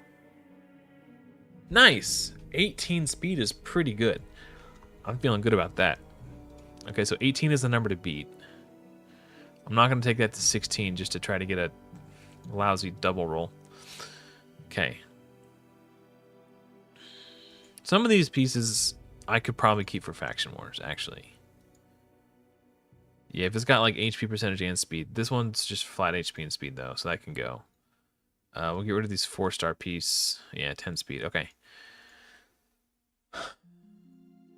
Nice! 18 speed is pretty good. I'm feeling good about that. Okay, so 18 is the number to beat. I'm not going to take that to 16 just to try to get a lousy double roll. Okay. Some of these pieces I could probably keep for Faction Wars, actually. Yeah, if it's got like HP percentage and speed. This one's just flat HP and speed, though, so that can go. We'll get rid of these 4-star piece. Yeah, 10 speed. Okay.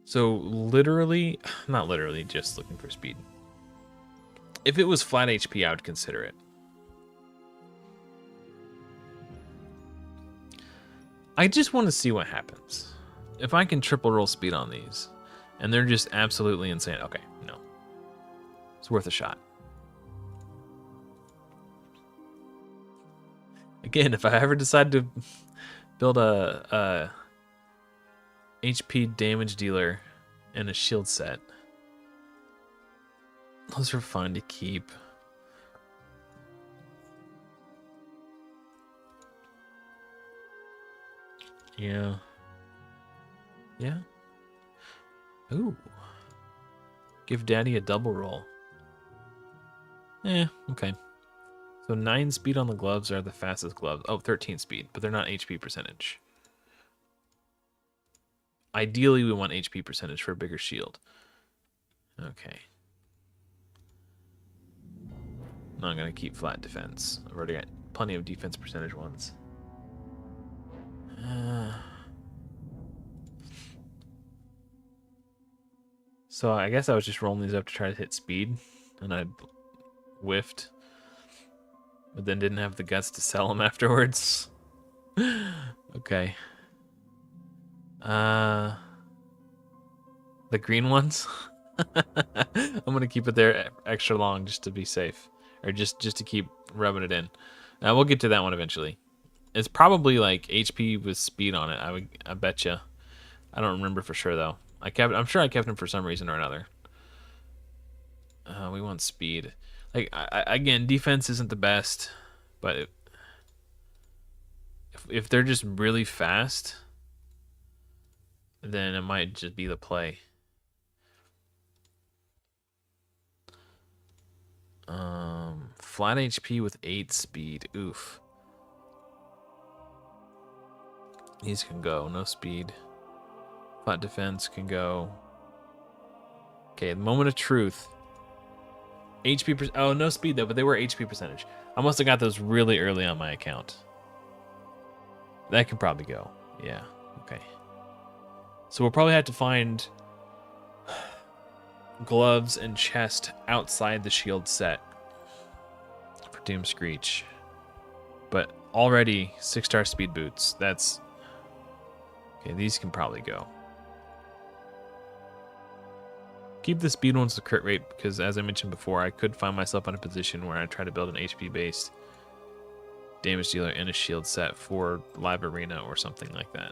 So literally, not literally, just looking for speed. If it was flat HP, I would consider it. I just want to see what happens. If I can triple roll speed on these, and they're just absolutely insane. Okay, no. It's worth a shot. Again, if I ever decide to build a HP damage dealer and a shield set, those are fun to keep. Yeah. Yeah. Ooh. Give Daddy a double roll. Okay. So 9 speed on the gloves are the fastest gloves. Oh, 13 speed, but they're not HP percentage. Ideally, we want HP percentage for a bigger shield. Okay. No, I'm going to keep flat defense. I've already got plenty of defense percentage ones. So I guess I was just rolling these up to try to hit speed, and I whiffed, but then didn't have the guts to sell them afterwards. Okay. The green ones. I'm gonna keep it there extra long just to be safe, or just to keep rubbing it in. We'll get to that one eventually. It's probably like HP with speed on it. I bet you. I don't remember for sure though. I'm sure I kept him for some reason or another. We want speed. Like again, defense isn't the best, but if they're just really fast, then it might just be the play. Flat HP with 8 speed. Oof. These can go. No speed. Flat defense can go. Okay, moment of truth. HP oh, no speed though, but they were HP percentage. I must have got those really early on my account. That can probably go. Yeah, okay. So we'll probably have to find gloves and chest outside the shield set for Doom Screech. But already 6-star speed boots. That's... Okay, these can probably go. Keep the speed ones to crit rate because, as I mentioned before, I could find myself in a position where I try to build an HP-based damage dealer in a shield set for Live Arena or something like that.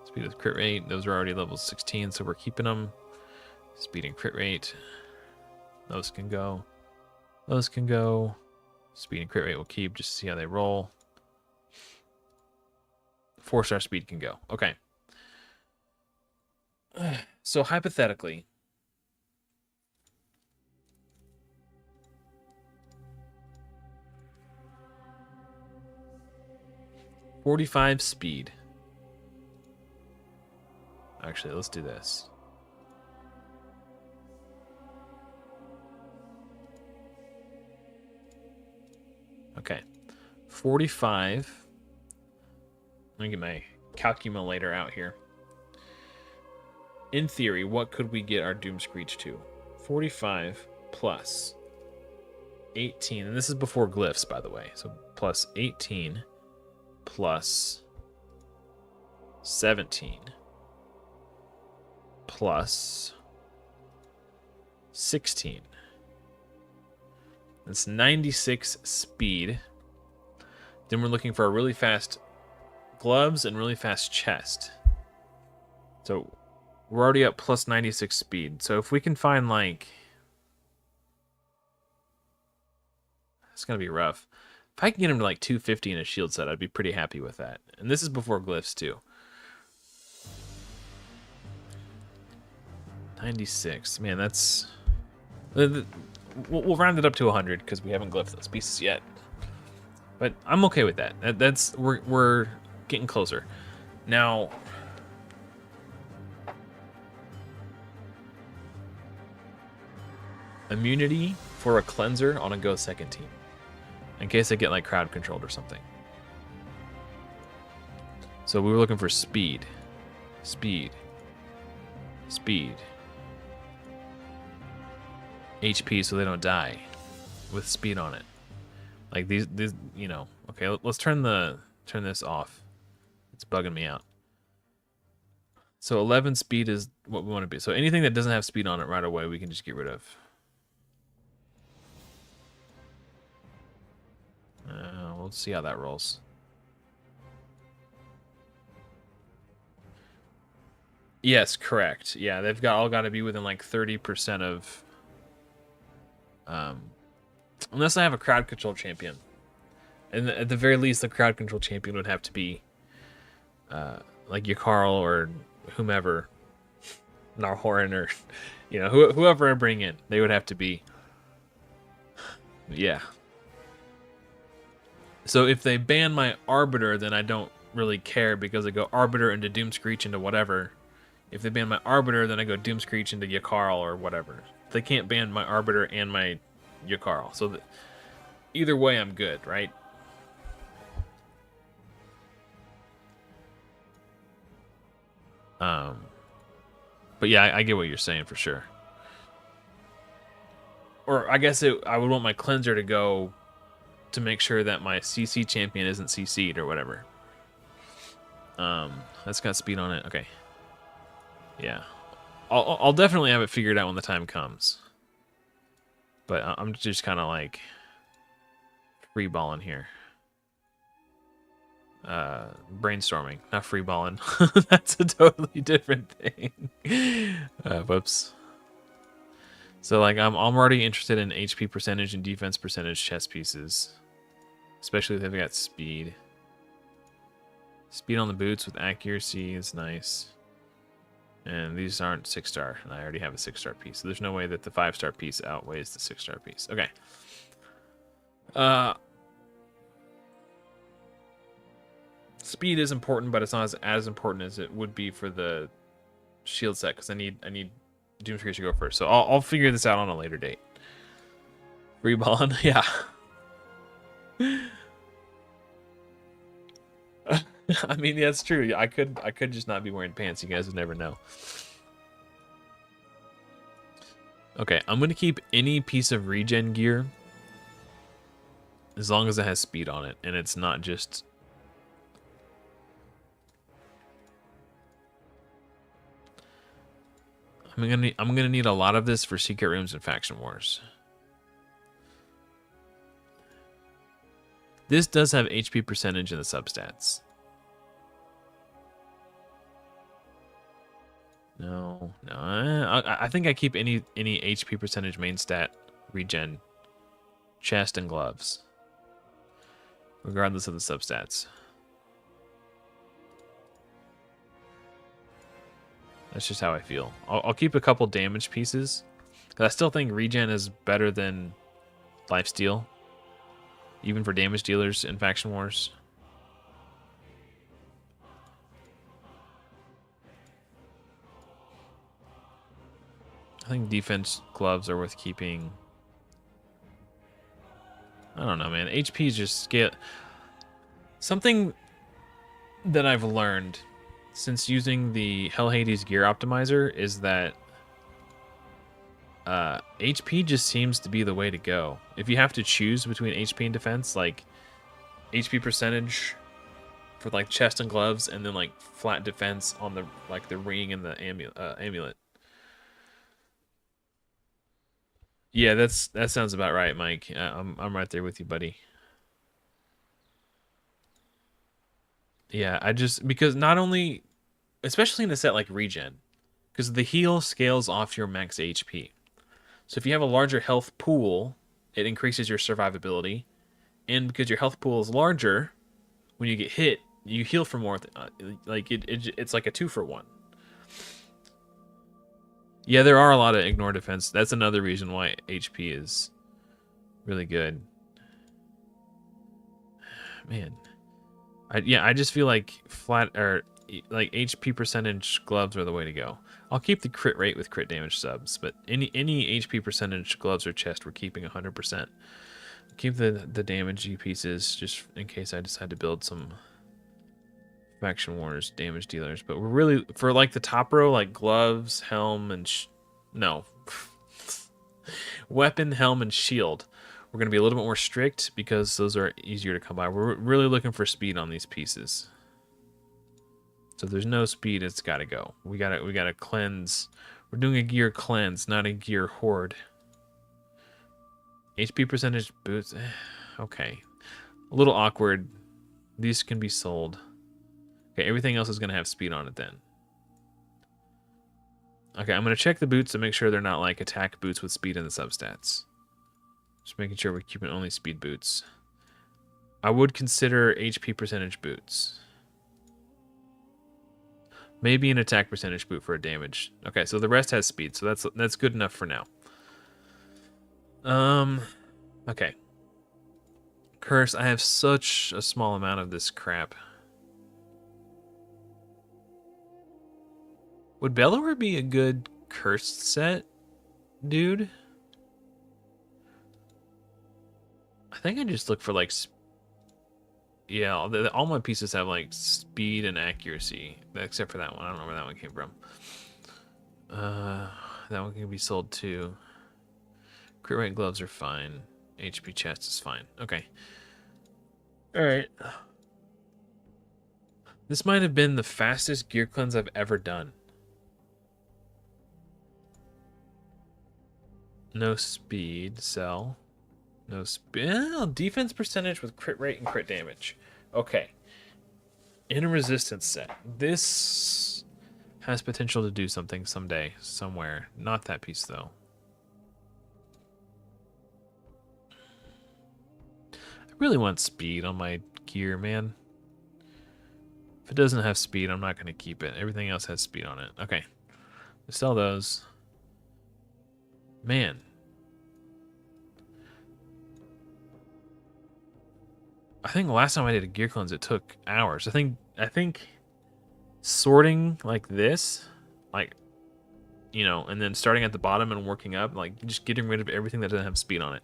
Speed with crit rate, those are already level 16, so we're keeping them. Speed and crit rate, those can go. Those can go. Speed and crit rate we'll keep just to see how they roll. 4-star speed can go. Okay. So hypothetically, .45 speed. Actually, let's do this. Okay. 45. Let me get my calculator out here. In theory, what could we get our Doom Screech to? 45 plus 18. And this is before glyphs, by the way. So plus 18 plus 17 plus 16. That's 96 speed. Then we're looking for a really fast gloves and really fast chest. So we're already up plus 96 speed. So if we can find like... It's going to be rough. If I can get him to like 250 in a shield set, I'd be pretty happy with that. And this is before glyphs too. 96. Man, that's... We'll round it up to 100 because we haven't glyphed those pieces yet. But I'm okay with that. We're getting closer. Now... Immunity for a cleanser on a go second team. In case I get like crowd controlled or something. So we were looking for speed. Speed. Speed. HP so they don't die. With speed on it. Like these you know. Okay, let's turn this off. It's bugging me out. So 11 speed is what we want to be. So anything that doesn't have speed on it right away, we can just get rid of. We'll see how that rolls. Yes, correct. Yeah, they've all got to be within like 30% of... unless I have a crowd control champion. And at the very least, the crowd control champion would have to be like Yakarl or whomever. Narhorin or, you know, whoever I bring in. They would have to be Yeah. So if they ban my Arbiter, then I don't really care because I go Arbiter into Doomscreech into whatever. If they ban my Arbiter, then I go Doomscreech into Yakarl or whatever. They can't ban my Arbiter and my Yakarl. So either way, I'm good, right? But yeah, I get what you're saying for sure. Or I guess I would want my cleanser to go to make sure that my CC champion isn't CC'd or whatever. That's got speed on it. Okay. Yeah. I'll definitely have it figured out when the time comes. But I'm just kind of like freeballing here. Brainstorming, not freeballing. That's a totally different thing. Whoops. So like I'm already interested in HP percentage and defense percentage chess pieces, especially if they've got speed. Speed on the boots with accuracy is nice. And these aren't 6-star, and I already have a 6-star piece. So there's no way that the 5-star piece outweighs the 6-star piece. Okay. Speed is important, but it's not as important as it would be for the shield set because I need Doomscreech to go first. So I'll figure this out on a later date. Reballing, yeah. I mean, yeah, it's true. I could just not be wearing pants. You guys would never know. Okay, I'm gonna keep any piece of regen gear as long as it has speed on it, and it's not just. I'm gonna need a lot of this for secret rooms and faction wars. This does have HP percentage in the substats. No. I think I keep any HP percentage main stat regen, chest and gloves, regardless of the substats. That's just how I feel. I'll keep a couple damage pieces, because I still think regen is better than lifesteal, even for damage dealers in faction wars. I think defense gloves are worth keeping. I don't know, man. HP is just scale. Something that I've learned since using the Hell Hades gear optimizer is that HP just seems to be the way to go. If you have to choose between HP and defense, like HP percentage for like chest and gloves, and then like flat defense on the like the ring and the amulet. Yeah, that sounds about right, Mike. I'm right there with you, buddy. Yeah, I just because not only, especially in a set like regen, because the heal scales off your max HP. So if you have a larger health pool, it increases your survivability, and because your health pool is larger, when you get hit, you heal for more. Like it's like a 2-for-1. Yeah, there are a lot of ignore defense. That's another reason why HP is really good. Man, I just feel like flat or like HP percentage gloves are the way to go. I'll keep the crit rate with crit damage subs, but any HP percentage gloves or chest we're keeping 100%. Keep the damage pieces just in case I decide to build some faction wars damage dealers. But we're really for like the top row, like gloves, helm, and no weapon, helm, and shield. We're going to be a little bit more strict because those are easier to come by. We're really looking for speed on these pieces. So if there's no speed, it's got to go. We got to cleanse. We're doing a gear cleanse, not a gear hoard. HP percentage boots. Okay. A little awkward. These can be sold. Okay, everything else is going to have speed on it then. Okay, I'm going to check the boots to make sure they're not like attack boots with speed in the substats. Just making sure we're keeping only speed boots. I would consider HP percentage boots. Maybe an attack percentage boot for a damage. Okay, so the rest has speed, so that's good enough for now. Okay. Curse. I have such a small amount of this crap. Would Bellower be a good cursed set, dude? I think I just look for like, yeah, all my pieces have like speed and accuracy, except for that one. I don't know where that one came from. That one can be sold too. Crit rate gloves are fine. HP chest is fine. Okay. All right. This might have been the fastest gear cleanse I've ever done. No speed, sell. No speed. Defense percentage with crit rate and crit damage. Okay. In a resistance set. This has potential to do something someday, somewhere. Not that piece, though. I really want speed on my gear, man. If it doesn't have speed, I'm not going to keep it. Everything else has speed on it. Okay. Sell those. Man. I think the last time I did a gear cleanse, it took hours. I think sorting like this, like, you know, and then starting at the bottom and working up, like just getting rid of everything that doesn't have speed on it.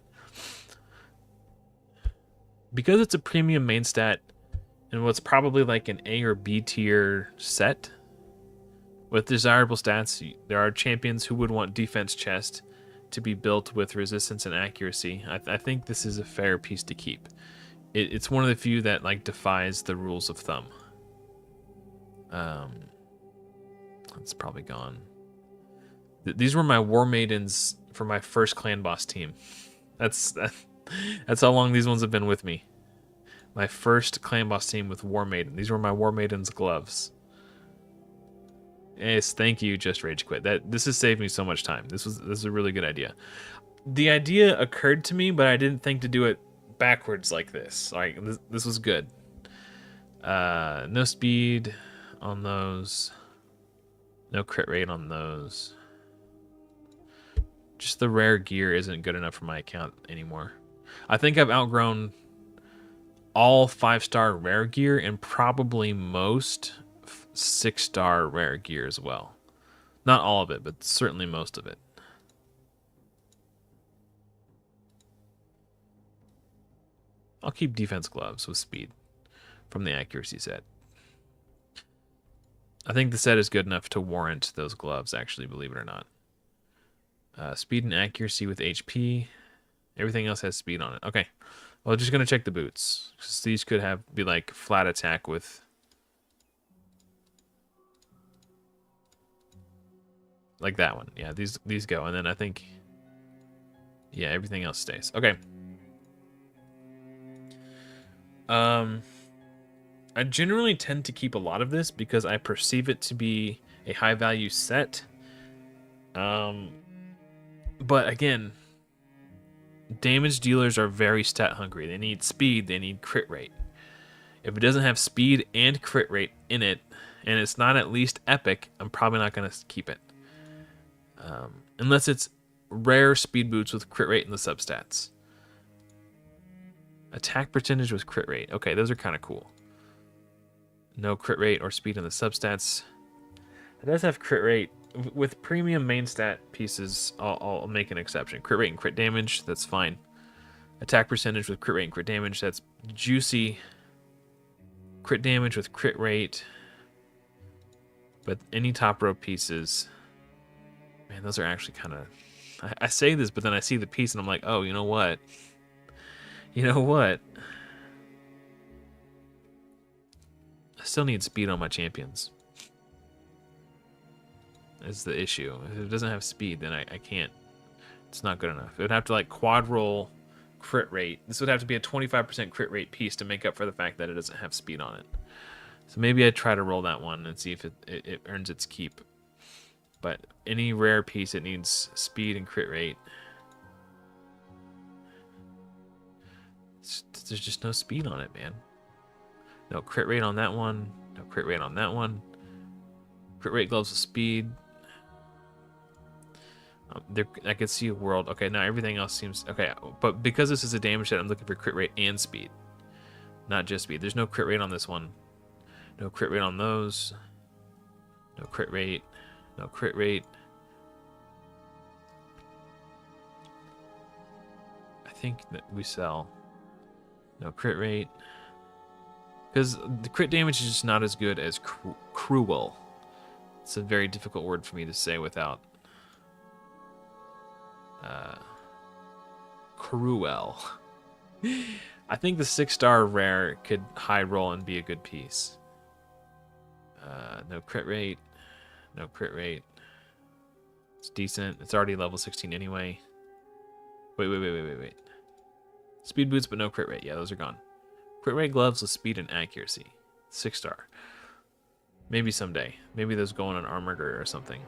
Because it's a premium main stat and what's probably like an A or B tier set with desirable stats, there are champions who would want defense chest to be built with resistance and accuracy. I think this is a fair piece to keep. It's one of the few that like defies the rules of thumb. It's probably gone. These were my war maidens for my first clan boss team. That's how long these ones have been with me. My first clan boss team with war maiden. These were my war maiden's gloves. Yes, thank you, Just Rage Quit. This has saved me so much time. This is a really good idea. The idea occurred to me, but I didn't think to do it backwards like this. Like this was good. No speed on those. No crit rate on those. Just the rare gear isn't good enough for my account anymore. I think I've outgrown all 5-star rare gear and probably most 6-star rare gear as well. Not all of it, but certainly most of it. I'll keep defense gloves with speed from the accuracy set. I think the set is good enough to warrant those gloves, actually, believe it or not. Speed and accuracy with HP. Everything else has speed on it. Okay. Well, just going to check the boots. These could be like flat attack with... like that one. Yeah, these go. And then I think... yeah, everything else stays. Okay. I generally tend to keep a lot of this because I perceive it to be a high value set. But again, damage dealers are very stat hungry. They need speed, they need crit rate. If it doesn't have speed and crit rate in it, and it's not at least epic, I'm probably not going to keep it. Unless it's rare speed boots with crit rate in the substats. Attack percentage with crit rate. Okay, those are kind of cool. No crit rate or speed in the substats. It does have crit rate. With premium main stat pieces, I'll make an exception. Crit rate and crit damage, that's fine. Attack percentage with crit rate and crit damage, that's juicy. Crit damage with crit rate. But any top row pieces... man, those are actually kind of... I say this, but then I see the piece and I'm like, oh, you know what? You know what? I still need speed on my champions. Is the issue. If it doesn't have speed, then I can't. It's not good enough. It would have to like quad roll crit rate. This would have to be a 25% crit rate piece to make up for the fact that it doesn't have speed on it. So maybe I'd try to roll that one and see if it earns its keep. But any rare piece, it needs speed and crit rate. There's just no speed on it, man. No crit rate on that one. No crit rate on that one. Crit rate gloves with speed. I could see a world. Okay, now everything else seems okay. But because this is a damage set, I'm looking for crit rate and speed, not just speed. There's no crit rate on this one. No crit rate on those. No crit rate. No crit rate. I think that we sell. No crit rate. Because the crit damage is just not as good as cruel. It's a very difficult word for me to say without cruel. I think the 6-star rare could high roll and be a good piece. No crit rate. No crit rate. It's decent. It's already level 16 anyway. Wait. Speed boots, but no crit rate. Yeah, those are gone. Crit rate gloves with speed and accuracy. 6-star. Maybe someday. Maybe those go on an armored or something.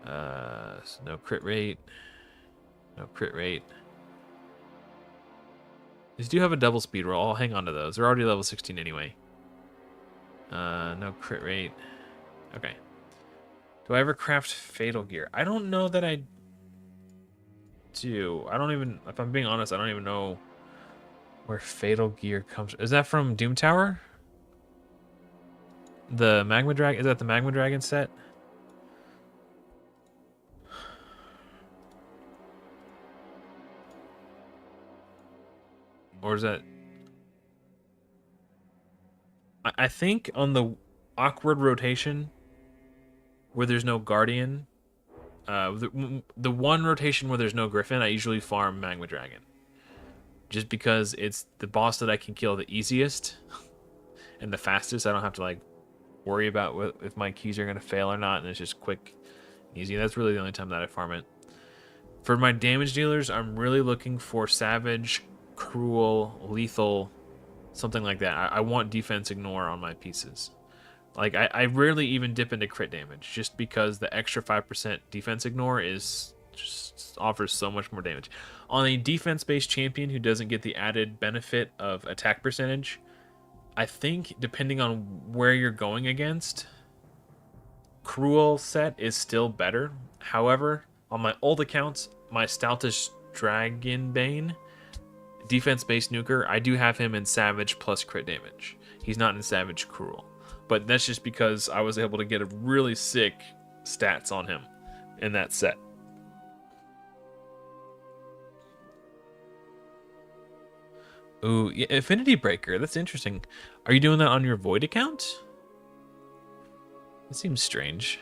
So no crit rate. No crit rate. These do have a double speed roll. I'll hang on to those. They're already level 16 anyway. No crit rate. Okay. Do I ever craft fatal gear? I don't know that I do. I don't even, if I'm being honest, I don't even know where fatal gear comes from. Is that from Doom Tower? The Magma Dragon? Is that the Magma Dragon set? Or is that... I think on the awkward rotation where there's no Guardian, the one rotation where there's no Griffin, I usually farm Magma Dragon. Just because it's the boss that I can kill the easiest and the fastest. I don't have to like worry about if my keys are going to fail or not, and it's just quick and easy. That's really the only time that I farm it. For my damage dealers, I'm really looking for Savage, Cruel, Lethal, something like that. I want defense ignore on my pieces. Like, I rarely even dip into crit damage, just because the extra 5% defense ignore is just offers so much more damage. On a defense-based champion who doesn't get the added benefit of attack percentage, I think, depending on where you're going against, Cruel set is still better. However, on my old accounts, my Stoutish Dragonbane, defense-based nuker, I do have him in Savage plus crit damage. He's not in Savage Cruel. But that's just because I was able to get a really sick stats on him in that set. Ooh, yeah, Affinity Breaker. That's interesting. Are you doing that on your Void account? That seems strange.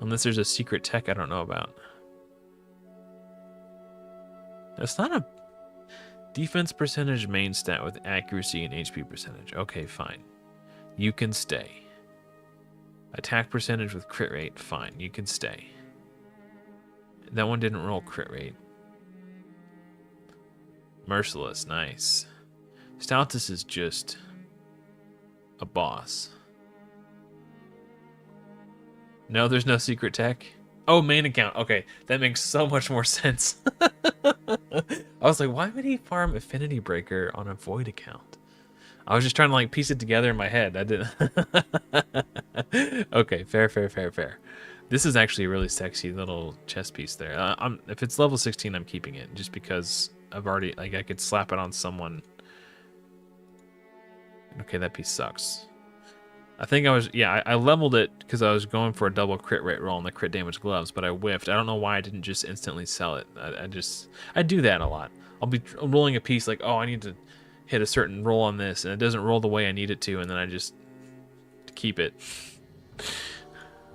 Unless there's a secret tech I don't know about. That's not a defense percentage main stat with accuracy and HP percentage. Okay, fine. You can stay. Attack percentage with crit rate. Fine, you can stay. That one didn't roll crit rate. Merciless, nice. Stoutus is just a boss. No, there's no secret tech. Oh, main account. Okay, that makes so much more sense. I was like, why would he farm Affinity Breaker on a Void account? I was just trying to like piece it together in my head. I didn't. Okay, fair. This is actually a really sexy little chess piece there. If it's level 16, I'm keeping it just because I've already like I could slap it on someone. Okay, that piece sucks. I think I leveled it because I was going for a double crit rate roll on the crit damage gloves, but I whiffed. I don't know why I didn't just instantly sell it. I do that a lot. I'll be rolling a piece like, oh, I need to hit a certain roll on this, and it doesn't roll the way I need it to, and then I just keep it.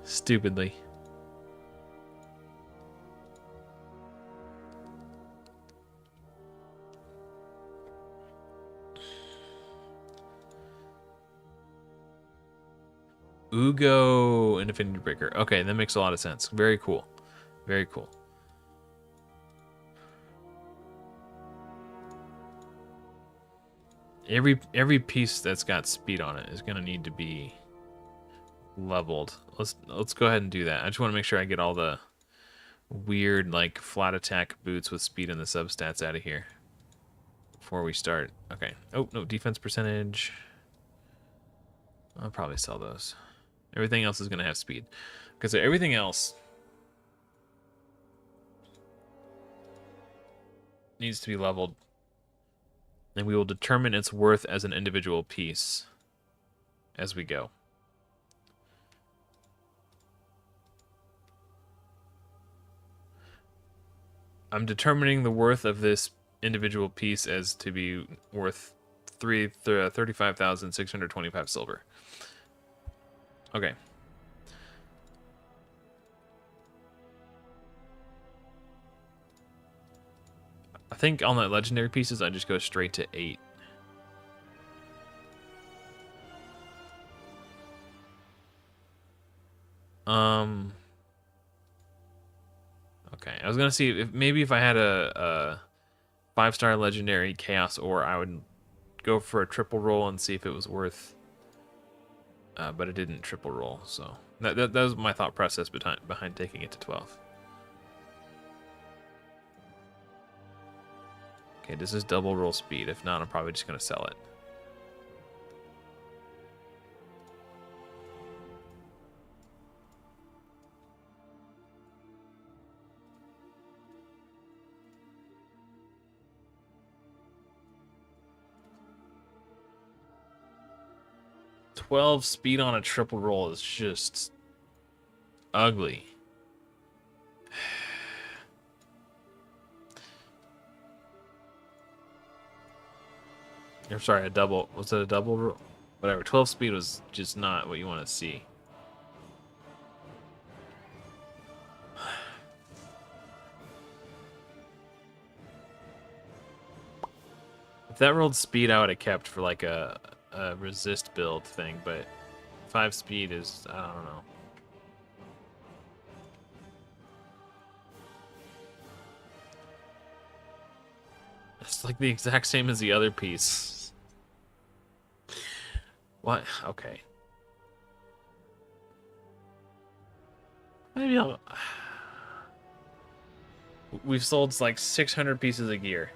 Stupidly. Ugo and Affinity Breaker. Okay, that makes a lot of sense. Very cool. Very cool. Every piece that's got speed on it is going to need to be leveled. Let's go ahead and do that. I just want to make sure I get all the weird like flat attack boots with speed and the substats out of here before we start. Okay. Oh, no, defense percentage. I'll probably sell those. Everything else is going to have speed. Because everything else needs to be leveled, and we will determine its worth as an individual piece as we go. I'm determining the worth of this individual piece as to be worth 35,625 silver. Okay. I think on the legendary pieces, I just go straight to 8. Okay, I was gonna see if maybe if I had a 5-star legendary chaos ore, I would go for a triple roll and see if it was worth. But it didn't triple roll, so that was my thought process behind taking it to 12. Okay, does this double roll speed? If not, I'm probably just gonna sell it. Speed on a triple roll is just ugly. I'm sorry, a double. Was it a double roll? Whatever. 12 speed was just not what you want to see. If that rolled speed, I would have kept for like a resist build thing, but 5 speed is, I don't know. It's like the exact same as the other piece. What? Okay. Maybe I'll... We've sold like 600 pieces of gear.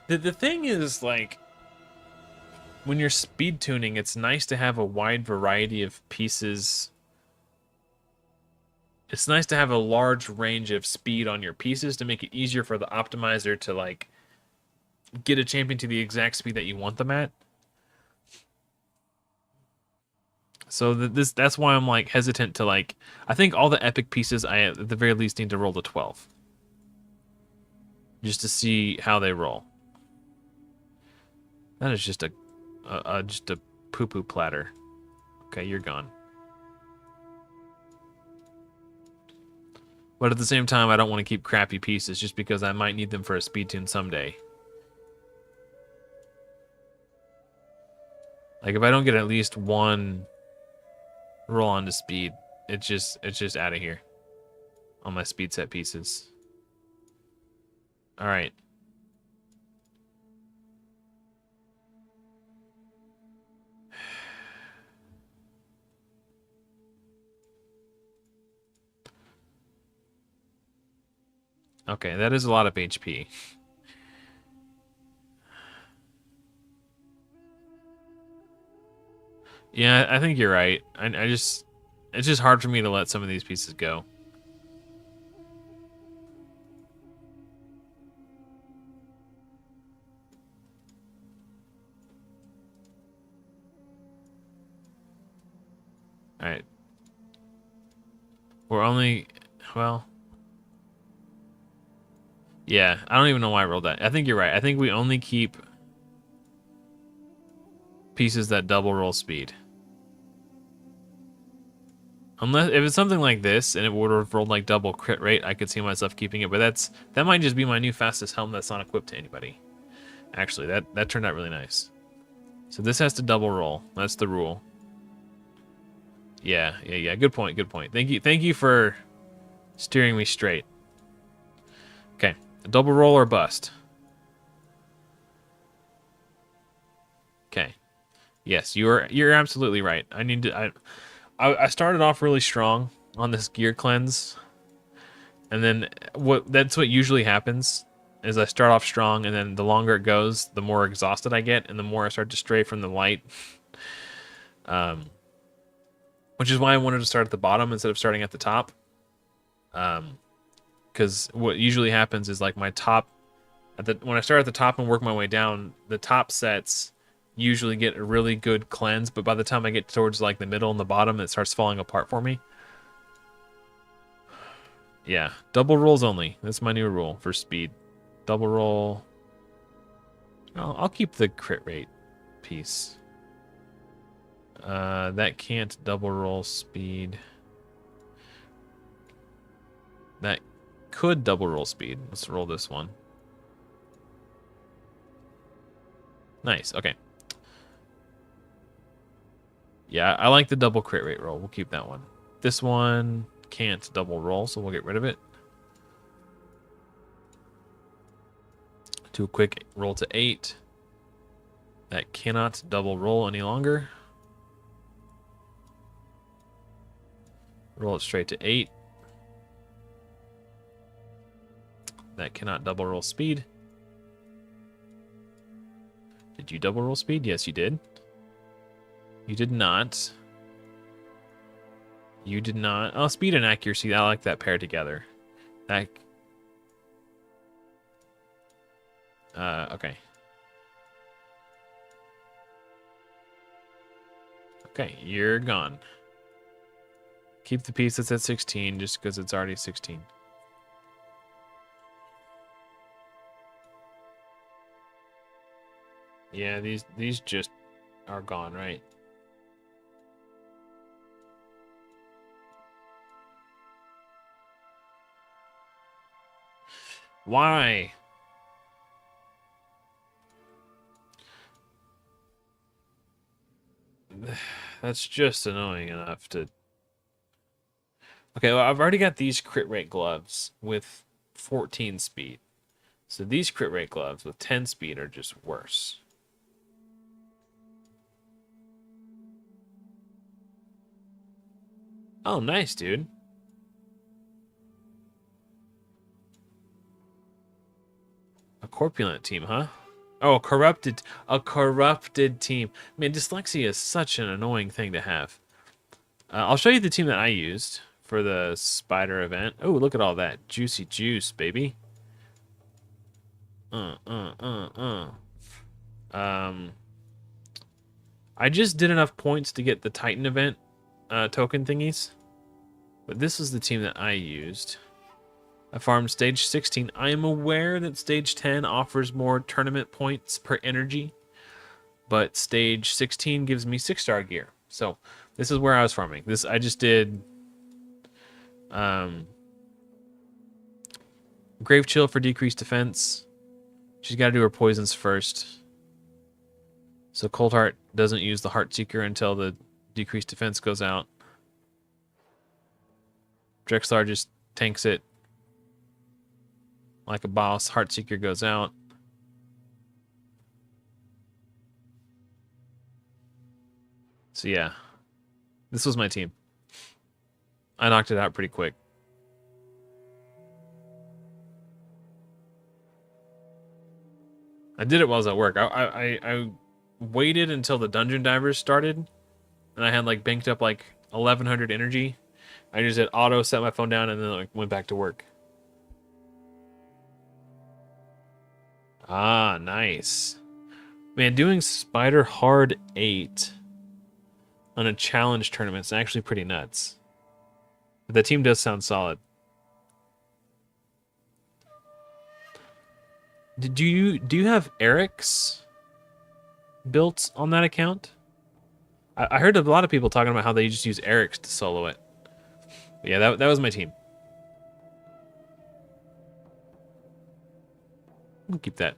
The thing is, like, when you're speed tuning, it's nice to have a wide variety of pieces. It's nice to have a large range of speed on your pieces to make it easier for the optimizer to, like, get a champion to the exact speed that you want them at. So that's why I'm, like, hesitant to, like... I think all the epic pieces, I at the very least need to roll to 12. Just to see how they roll. That is just a poo-poo platter. Okay, you're gone. But at the same time, I don't want to keep crappy pieces just because I might need them for a speed tune someday. Like if I don't get at least one roll on to speed, it's just out of here on my speed set pieces. All right. Okay, that is a lot of HP. Yeah, I think you're right. It's just hard for me to let some of these pieces go. All right. We're only, well, yeah, I don't even know why I rolled that. I think you're right. I think we only keep pieces that double roll speed. Unless if it's something like this and it would have rolled like double crit rate, I could see myself keeping it. But that might just be my new fastest helm that's not equipped to anybody. Actually, that turned out really nice. So this has to double roll. That's the rule. Yeah. Good point. Thank you for steering me straight. Okay, double roll or bust. Okay. Yes, you're absolutely right. I started off really strong on this gear cleanse, and then that's what usually happens is I start off strong, and then the longer it goes, the more exhausted I get, and the more I start to stray from the light. Which is why I wanted to start at the bottom instead of starting at the top. Because what usually happens is like my top, when I start at the top and work my way down, the top sets usually get a really good cleanse, but by the time I get towards like the middle and the bottom, it starts falling apart for me. Yeah, double rolls only. That's my new rule for speed. Double roll. I'll keep the crit rate piece. That can't double roll speed. That could double roll speed. Let's roll this one. Nice, okay. Yeah, I like the double crit rate roll. We'll keep that one. This one can't double roll, so we'll get rid of it. Do a quick roll to 8. That cannot double roll any longer. Roll it straight to 8. That cannot double roll speed. Did you double roll speed? Yes, you did. You did not. You did not. Oh, speed and accuracy. I like that pair together. That. Okay. Okay, you're gone. Keep the piece that's at 16 just because it's already 16. Yeah, these just are gone, right? Why? That's just annoying enough to... Okay, well, I've already got these crit rate gloves with 14 speed. So these crit rate gloves with 10 speed are just worse. Oh, nice, dude. A corpulent team, huh? Oh, a corrupted team. Man, dyslexia is such an annoying thing to have. I'll show you the team that I used for the spider event. Oh, look at all that juicy juice, baby. I just did enough points to get the Titan event token thingies, but this is the team that I used. I farmed stage 16. I am aware that stage 10 offers more tournament points per energy, but stage 16 gives me 6-star gear. So this is where I was farming. This I just did Grave Chill for decreased defense. She's got to do her poisons first. So Cold Heart doesn't use the Heart Seeker until the decreased defense goes out. Drexlar just tanks it like a boss. Heartseeker goes out. So yeah, this was my team. I knocked it out pretty quick. I did it while I was at work. I waited until the dungeon divers started, and I had like banked up like 1100 energy. I just hit auto, set my phone down, and then like went back to work. Ah, nice. Man, doing Spider Hard 8 on a challenge tournament is actually pretty nuts. But the team does sound solid. Do you have Eric's built on that account? I heard a lot of people talking about how they just use Eric's to solo it. But yeah, that was my team. We'll keep that.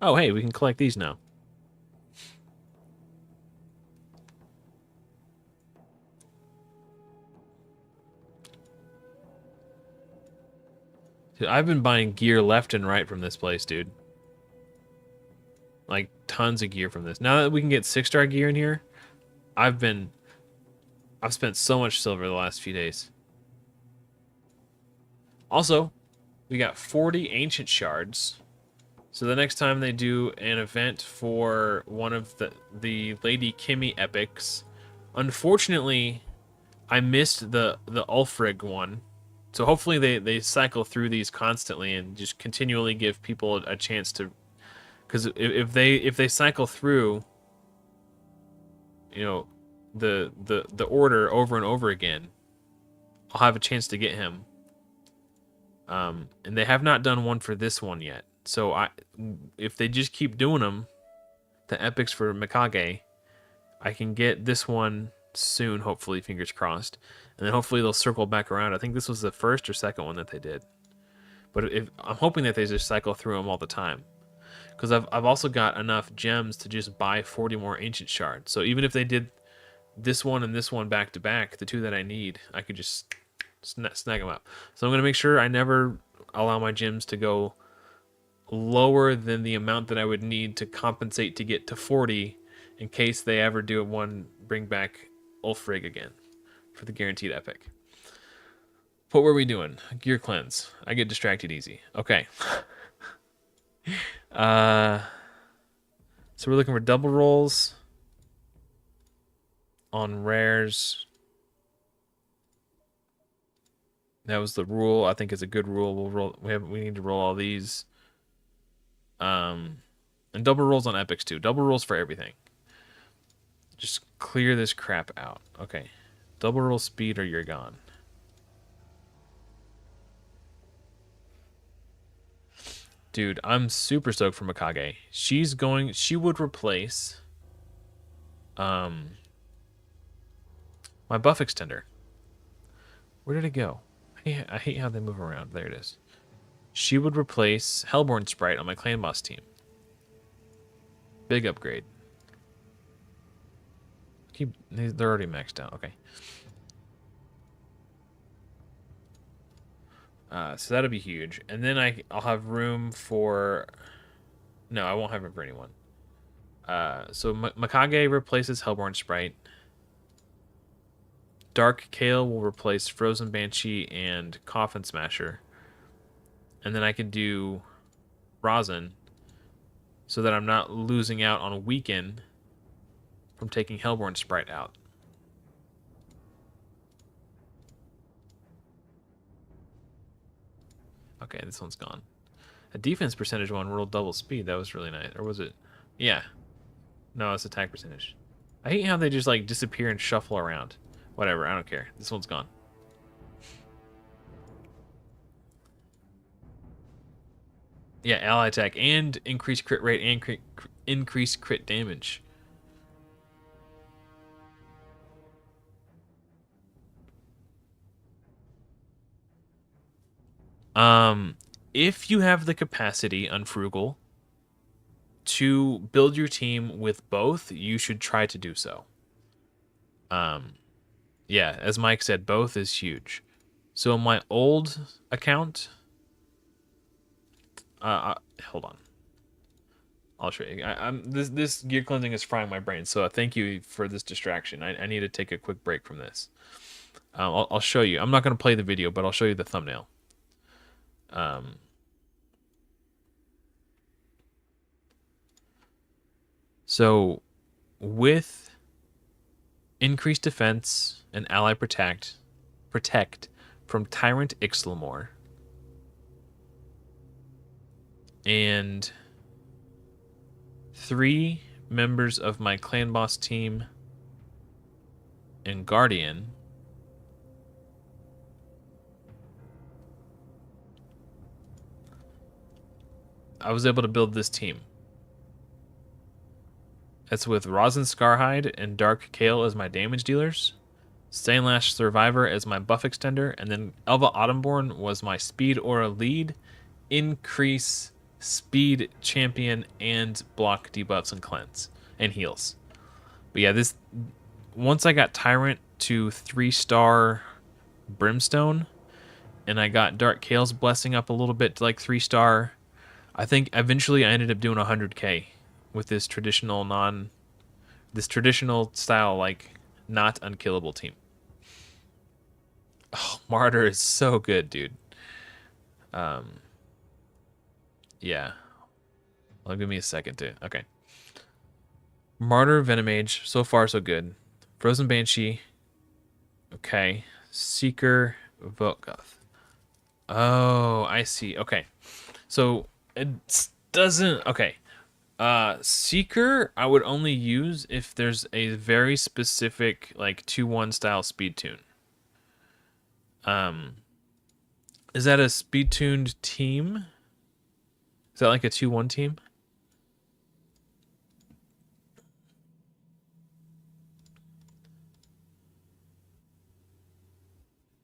Oh, hey, we can collect these now. Dude, I've been buying gear left and right from this place, dude. Like, tons of gear from this. Now that we can get 6-star gear in here, I've spent so much silver the last few days. Also, we got 40 ancient shards. So the next time they do an event for one of the Lady Kimmy epics, Unfortunately, I missed the Ulfrig one. So hopefully they cycle through these constantly and just continually give people a chance to, because if they cycle through, you know, the order over and over again, I'll have a chance to get him. And they have not done one for this one yet. So if they just keep doing them, the epics for Mikage, I can get this one soon, hopefully, fingers crossed. And then hopefully they'll circle back around. I think this was the first or second one that they did. But I'm hoping that they just cycle through them all the time. Because I've also got enough gems to just buy 40 more ancient shards. So even if they did this one and this one back to back, the two that I need, I could just snag them up. So I'm going to make sure I never allow my gems to go lower than the amount that I would need to compensate to get to 40 in case they ever do one bring back Ulfrig again for the guaranteed epic. What were we doing? Gear cleanse. I get distracted easy. Okay. So we're looking for double rolls on rares. That was the rule. I think it's a good rule. We'll roll. We need to roll all these. And double rolls on epics too. Double rolls for everything. Just clear this crap out. Okay. Double roll speed or you're gone. Dude, I'm super stoked for Mikage. She would replace my buff extender. Where did it go? I hate how they move around. There it is. She would replace Hellborn Sprite on my clan boss team. Big upgrade. They're already maxed out. Okay. So that'll be huge. And then I'll have room for... No, I won't have room for anyone. So Mikage replaces Hellborn Sprite. Dark Kale will replace Frozen Banshee and Coffin Smasher. And then I can do Rosin so that I'm not losing out on a weaken from taking Hellborn Sprite out. Okay, this one's gone. A defense percentage one rolled double speed. That was really nice. Or was it? Yeah. No, it's attack percentage. I hate how they just like disappear and shuffle around. Whatever, I don't care. This one's gone. Yeah, ally attack and increased crit rate and increased crit damage. If you have the capacity, Unfrugal, to build your team with both, you should try to do so. Yeah, as Mike said, both is huge. So on my old account, hold on, I'll show you. This gear cleansing is frying my brain, so thank you for this distraction. I need to take a quick break from this. I'll show you. I'm not going to play the video, but I'll show you the thumbnail. So with increased defense and ally protect from Tyrant Ixlamore, and 3 members of my clan boss team and Guardian, I was able to build this team. That's with Rosin Scarhide and Dark Kale as my damage dealers, Stainlash Survivor as my buff extender, and then Elva Autumnborn was my speed aura lead, increase speed champion, and block debuffs and cleanse and heals. But yeah, once I got Tyrant to 3-star Brimstone, and I got Dark Kale's blessing up a little bit to like 3-star, I think eventually I ended up doing 100k with this traditional style, like not unkillable team. Oh, Martyr is so good, dude. Yeah. Well, give me a second to... Okay. Martyr, Venomage, so far so good. Frozen Banshee. Okay. Seeker Volkoth. Oh, I see. Okay. So it doesn't. Okay. Seeker I would only use if there's a very specific like 2-1 style speed tune. Um, is that a speed tuned team? Is that like a 2-1 team?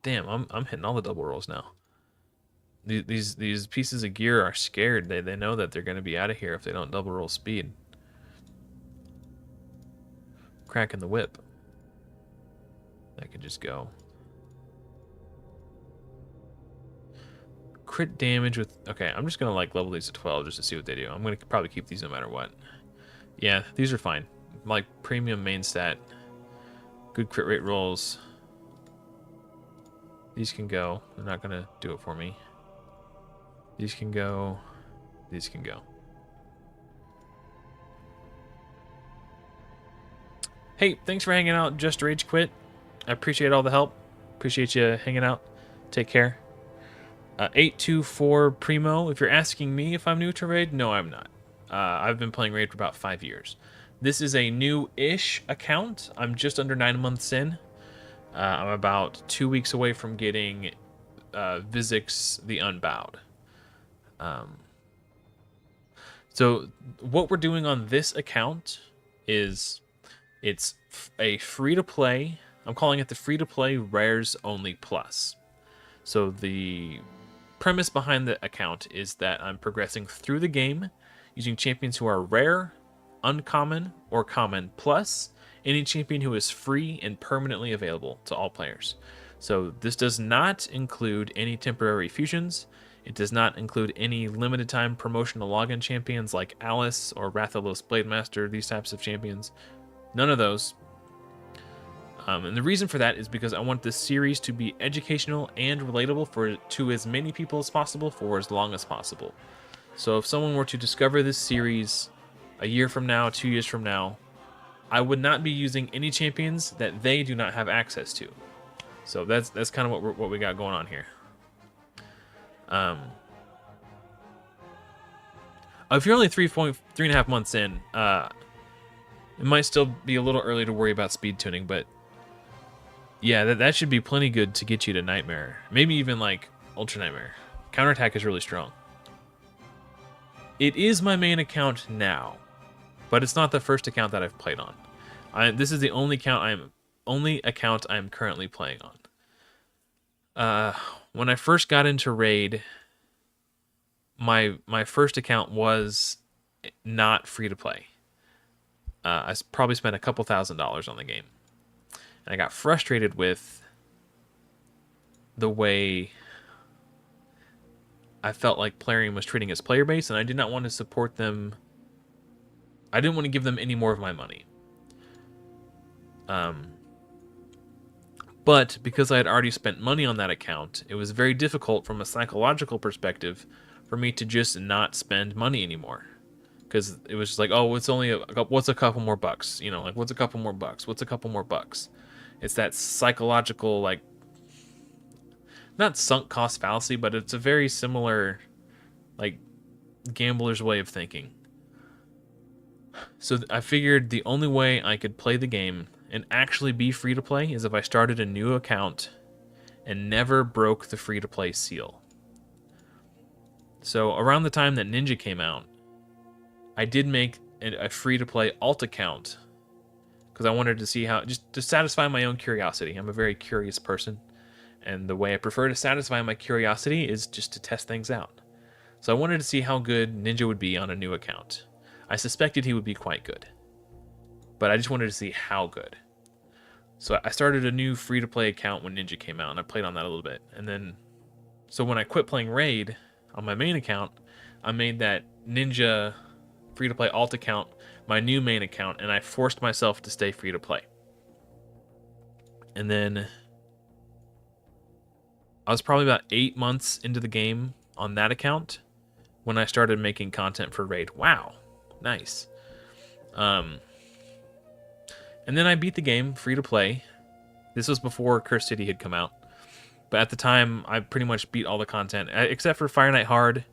Damn, I'm hitting all the double rolls now. These pieces of gear are scared. They know that they're gonna be out of here if they don't double roll speed. Cracking the whip. That could just go. Crit damage with... Okay, I'm just gonna like level these to 12 just to see what they do. I'm gonna probably keep these no matter what. Yeah, these are fine. Like premium main stat. Good crit rate rolls. These can go. They're not gonna do it for me. These can go. These can go. Hey, thanks for hanging out. Just Rage Quit. I appreciate all the help. Appreciate you hanging out. Take care. 824 Primo. If you're asking me if I'm new to Raid, no, I'm not. I've been playing Raid for about 5 years. This is a new-ish account. I'm just under 9 months in. I'm about 2 weeks away from getting Vizix the Unbowed. So what we're doing on this account is it's a free-to-play. I'm calling it the free-to-play Rares Only Plus. So the premise behind the account is that I'm progressing through the game using champions who are rare, uncommon, or common, plus any champion who is free and permanently available to all players. So this does not include any temporary fusions. It does not include any limited time promotional login champions like Alice or Rathalos Blademaster, these types of champions. None of those. And the reason for that is because I want this series to be educational and relatable to as many people as possible for as long as possible. So if someone were to discover this series a year from now, 2 years from now, I would not be using any champions that they do not have access to. So that's kind of what we got going on here. If you're only 3.5 months in, it might still be a little early to worry about speed tuning, but yeah, that should be plenty good to get you to Nightmare. Maybe even like Ultra Nightmare. Counterattack is really strong. It is my main account now, but it's not the first account that I've played on. This is the only account I'm currently playing on. When I first got into Raid, my first account was not free to play. I probably spent a couple $1,000s on the game. And I got frustrated with the way I felt like Plarium was treating its player base, and I did not want to support them. I didn't want to give them any more of my money. But because I had already spent money on that account, it was very difficult from a psychological perspective for me to just not spend money anymore. Because it was just like, oh, it's only what's a couple more bucks? You know, like what's a couple more bucks? What's a couple more bucks? It's that psychological, like, not sunk cost fallacy, but it's a very similar, like, gambler's way of thinking. So I figured the only way I could play the game and actually be free to play is if I started a new account and never broke the free to play seal. So around the time that Ninja came out, I did make a free to play alt account because I wanted to see how, just to satisfy my own curiosity. I'm a very curious person, and the way I prefer to satisfy my curiosity is just to test things out. So I wanted to see how good Ninja would be on a new account. I suspected he would be quite good, but I just wanted to see how good. So I started a new free-to-play account when Ninja came out, and I played on that a little bit. And then, so when I quit playing Raid on my main account, I made that Ninja free-to-play alt account my new main account, and I forced myself to stay free-to-play. And then I was probably about 8 months into the game on that account when I started making content for Raid. Wow, nice. And And then I beat the game free to play. This was before Curse City had come out. But at the time, I pretty much beat all the content, except for Fire Night Hard.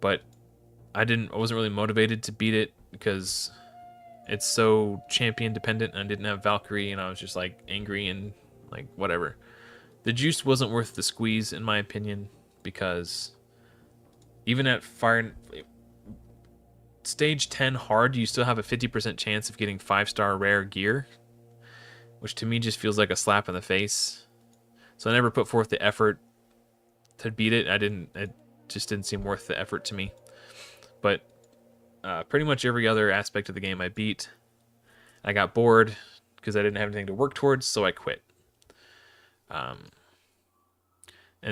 But I wasn't really motivated to beat it because it's so champion dependent, and I didn't have Valkyrie, and I was just like angry and like whatever. The juice wasn't worth the squeeze, in my opinion, because even at stage 10 hard, you still have a 50% chance of getting 5-star rare gear, which to me just feels like a slap in the face. So I never put forth the effort to beat it. It just didn't seem worth the effort to me. But pretty much every other aspect of the game I beat. I got bored because I didn't have anything to work towards, so I quit. And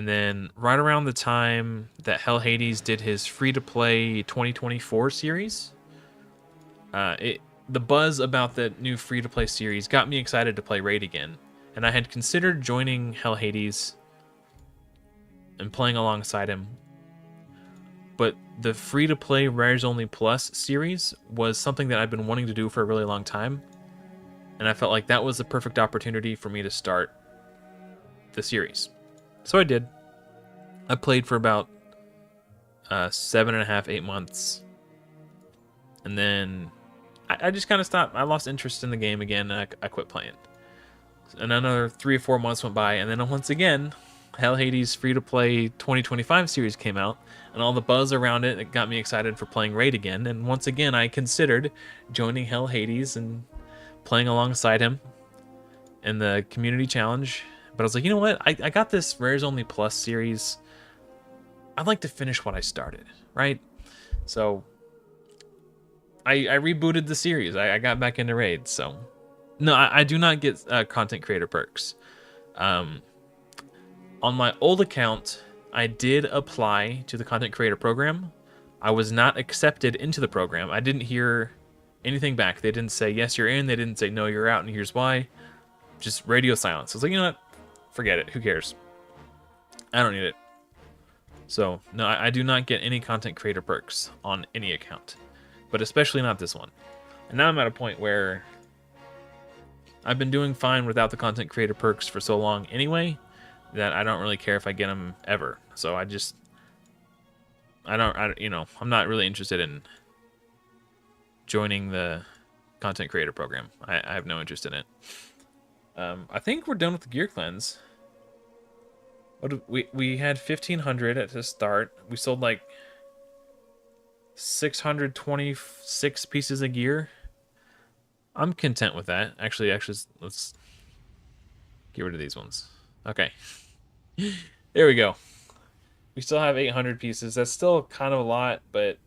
then right around the time that Hell Hades did his free-to-play 2024 series, the buzz about the new free-to-play series got me excited to play Raid again. And I had considered joining Hell Hades and playing alongside him. But the free-to-play Rares Only Plus series was something that I've been wanting to do for a really long time. And I felt like that was the perfect opportunity for me to start the series. So I did. I played for about 7.5, 8 months. And then I just kind of stopped. I lost interest in the game again, and I quit playing. And another 3 or 4 months went by, and then once again, Hell Hades free-to-play 2025 series came out, and all the buzz around it got me excited for playing Raid again. And once again, I considered joining Hell Hades and playing alongside him in the community challenge. But I was like, you know what? I got this Rares Only Plus series. I'd like to finish what I started, right? So I rebooted the series. I got back into Raid, so... No, I do not get content creator perks. On my old account, I did apply to the content creator program. I was not accepted into the program. I didn't hear anything back. They didn't say, yes, you're in. They didn't say, no, you're out, and here's why. Just radio silence. I was like, you know what? Forget it. Who cares? I don't need it. So, no, I do not get any content creator perks on any account. But especially not this one. And now I'm at a point where I've been doing fine without the content creator perks for so long anyway that I don't really care if I get them ever. So I'm not really interested in joining the content creator program. I have no interest in it. I think we're done with the gear cleanse. We had 1,500 at the start. We sold like 626 pieces of gear. I'm content with that. Actually, let's get rid of these ones. Okay. There we go. We still have 800 pieces. That's still kind of a lot, but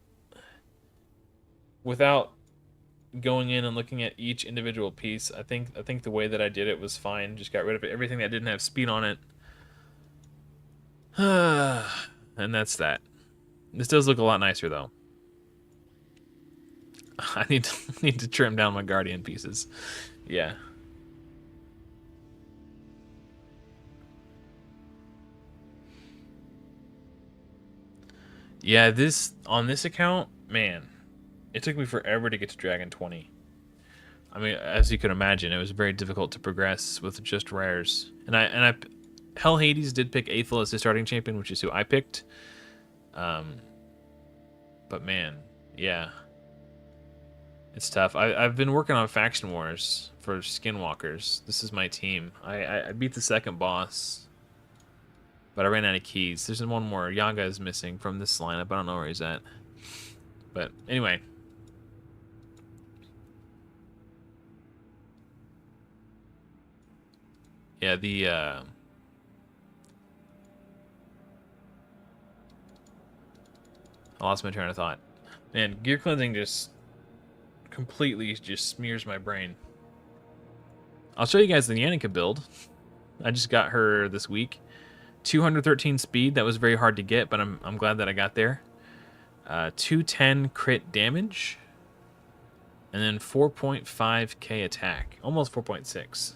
without going in and looking at each individual piece, I think the way that I did it was fine. Just got rid of everything that didn't have speed on it. And that's that. This does look a lot nicer though. I need to trim down my Guardian pieces. Yeah. Yeah, on this account, man, it took me forever to get to Dragon 20. I mean, as you can imagine, it was very difficult to progress with just rares. And Hell Hades did pick Aethel as his starting champion, which is who I picked. But man, yeah. It's tough. I've been working on Faction Wars for Skinwalkers. This is my team. I beat the second boss, but I ran out of keys. There's one more. Yaga is missing from this lineup. I don't know where he's at. But anyway. Yeah, I lost my train of thought. Man, gear cleansing just completely just smears my brain. I'll show you guys the Yannicka build. I just got her this week. 213 speed. That was very hard to get, but I'm glad that I got there. 210 crit damage. And then 4.5k attack. Almost 4.6.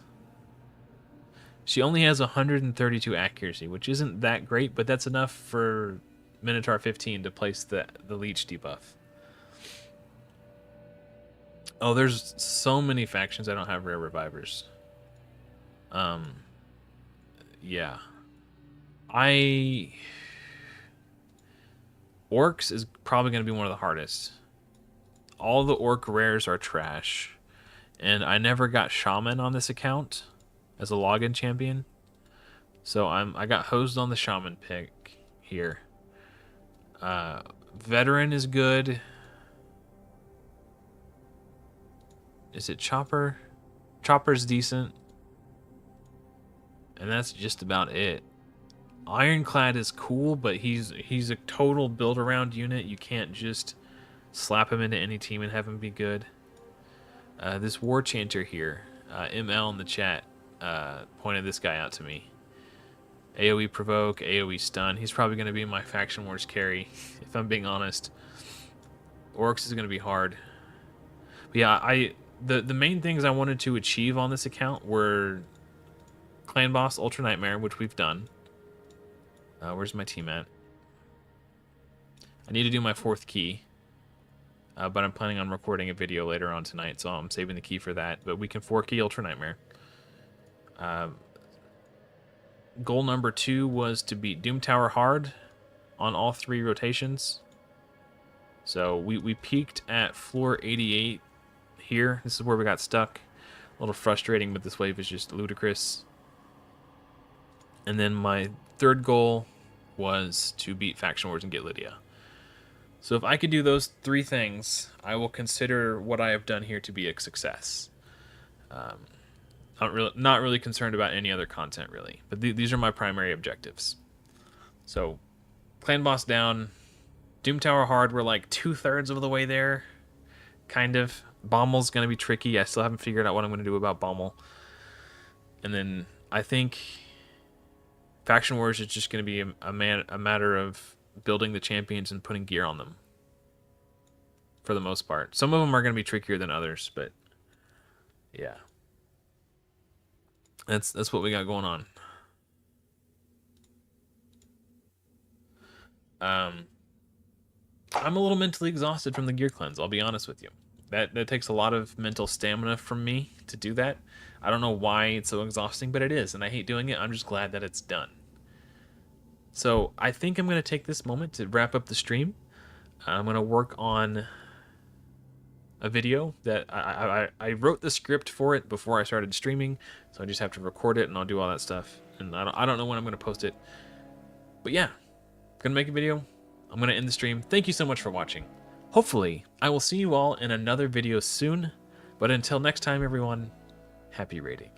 She only has 132 accuracy, which isn't that great, but that's enough for Minotaur 15 to place the leech debuff. Oh, there's so many factions I don't have rare revivers. Yeah. Orcs is probably going to be one of the hardest. All the orc rares are trash. And I never got Shaman on this account as a login champion. So I got hosed on the Shaman pick here. Veteran is good. Is it Chopper? Chopper's decent. And that's just about it. Ironclad is cool, but he's a total build around unit. You can't just slap him into any team and have him be good. This War Chanter here, ML in the chat, pointed this guy out to me. AoE provoke, AoE stun. He's probably going to be my Faction Wars carry, if I'm being honest. Orcs is going to be hard. But yeah, the main things I wanted to achieve on this account were Clan Boss Ultra Nightmare, which we've done. Where's my team at? I need to do my 4th key. But I'm planning on recording a video later on tonight, so I'm saving the key for that. But we can 4-key Ultra Nightmare. Goal number 2 was to beat Doom Tower hard on all 3 rotations. So we peaked at floor 88 here. This is where we got stuck. A little frustrating, but this wave is just ludicrous. And then my 3rd goal was to beat Faction Wars and get Lydia. So if I could do those 3 things, I will consider what I have done here to be a success. Not really concerned about any other content, really. But these are my primary objectives. So, Clan Boss down. Doom Tower hard, we're like 2/3 of the way there. Kind of. Bommel's going to be tricky. I still haven't figured out what I'm going to do about Bommel. And then I think Faction Wars is just going to be a matter of building the champions and putting gear on them. For the most part. Some of them are going to be trickier than others, but yeah. That's what we got going on. I'm a little mentally exhausted from the gear cleanse, I'll be honest with you. That takes a lot of mental stamina from me to do that. I don't know why it's so exhausting, but it is, and I hate doing it. I'm just glad that it's done. So I think I'm going to take this moment to wrap up the stream. I'm going to work on a video that I wrote the script for it before I started streaming, so I just have to record it and I'll do all that stuff. And I don't know when I'm going to post it. But yeah, I'm going to make a video. I'm going to end the stream. Thank you so much for watching. Hopefully, I will see you all in another video soon. But until next time, everyone, happy raiding.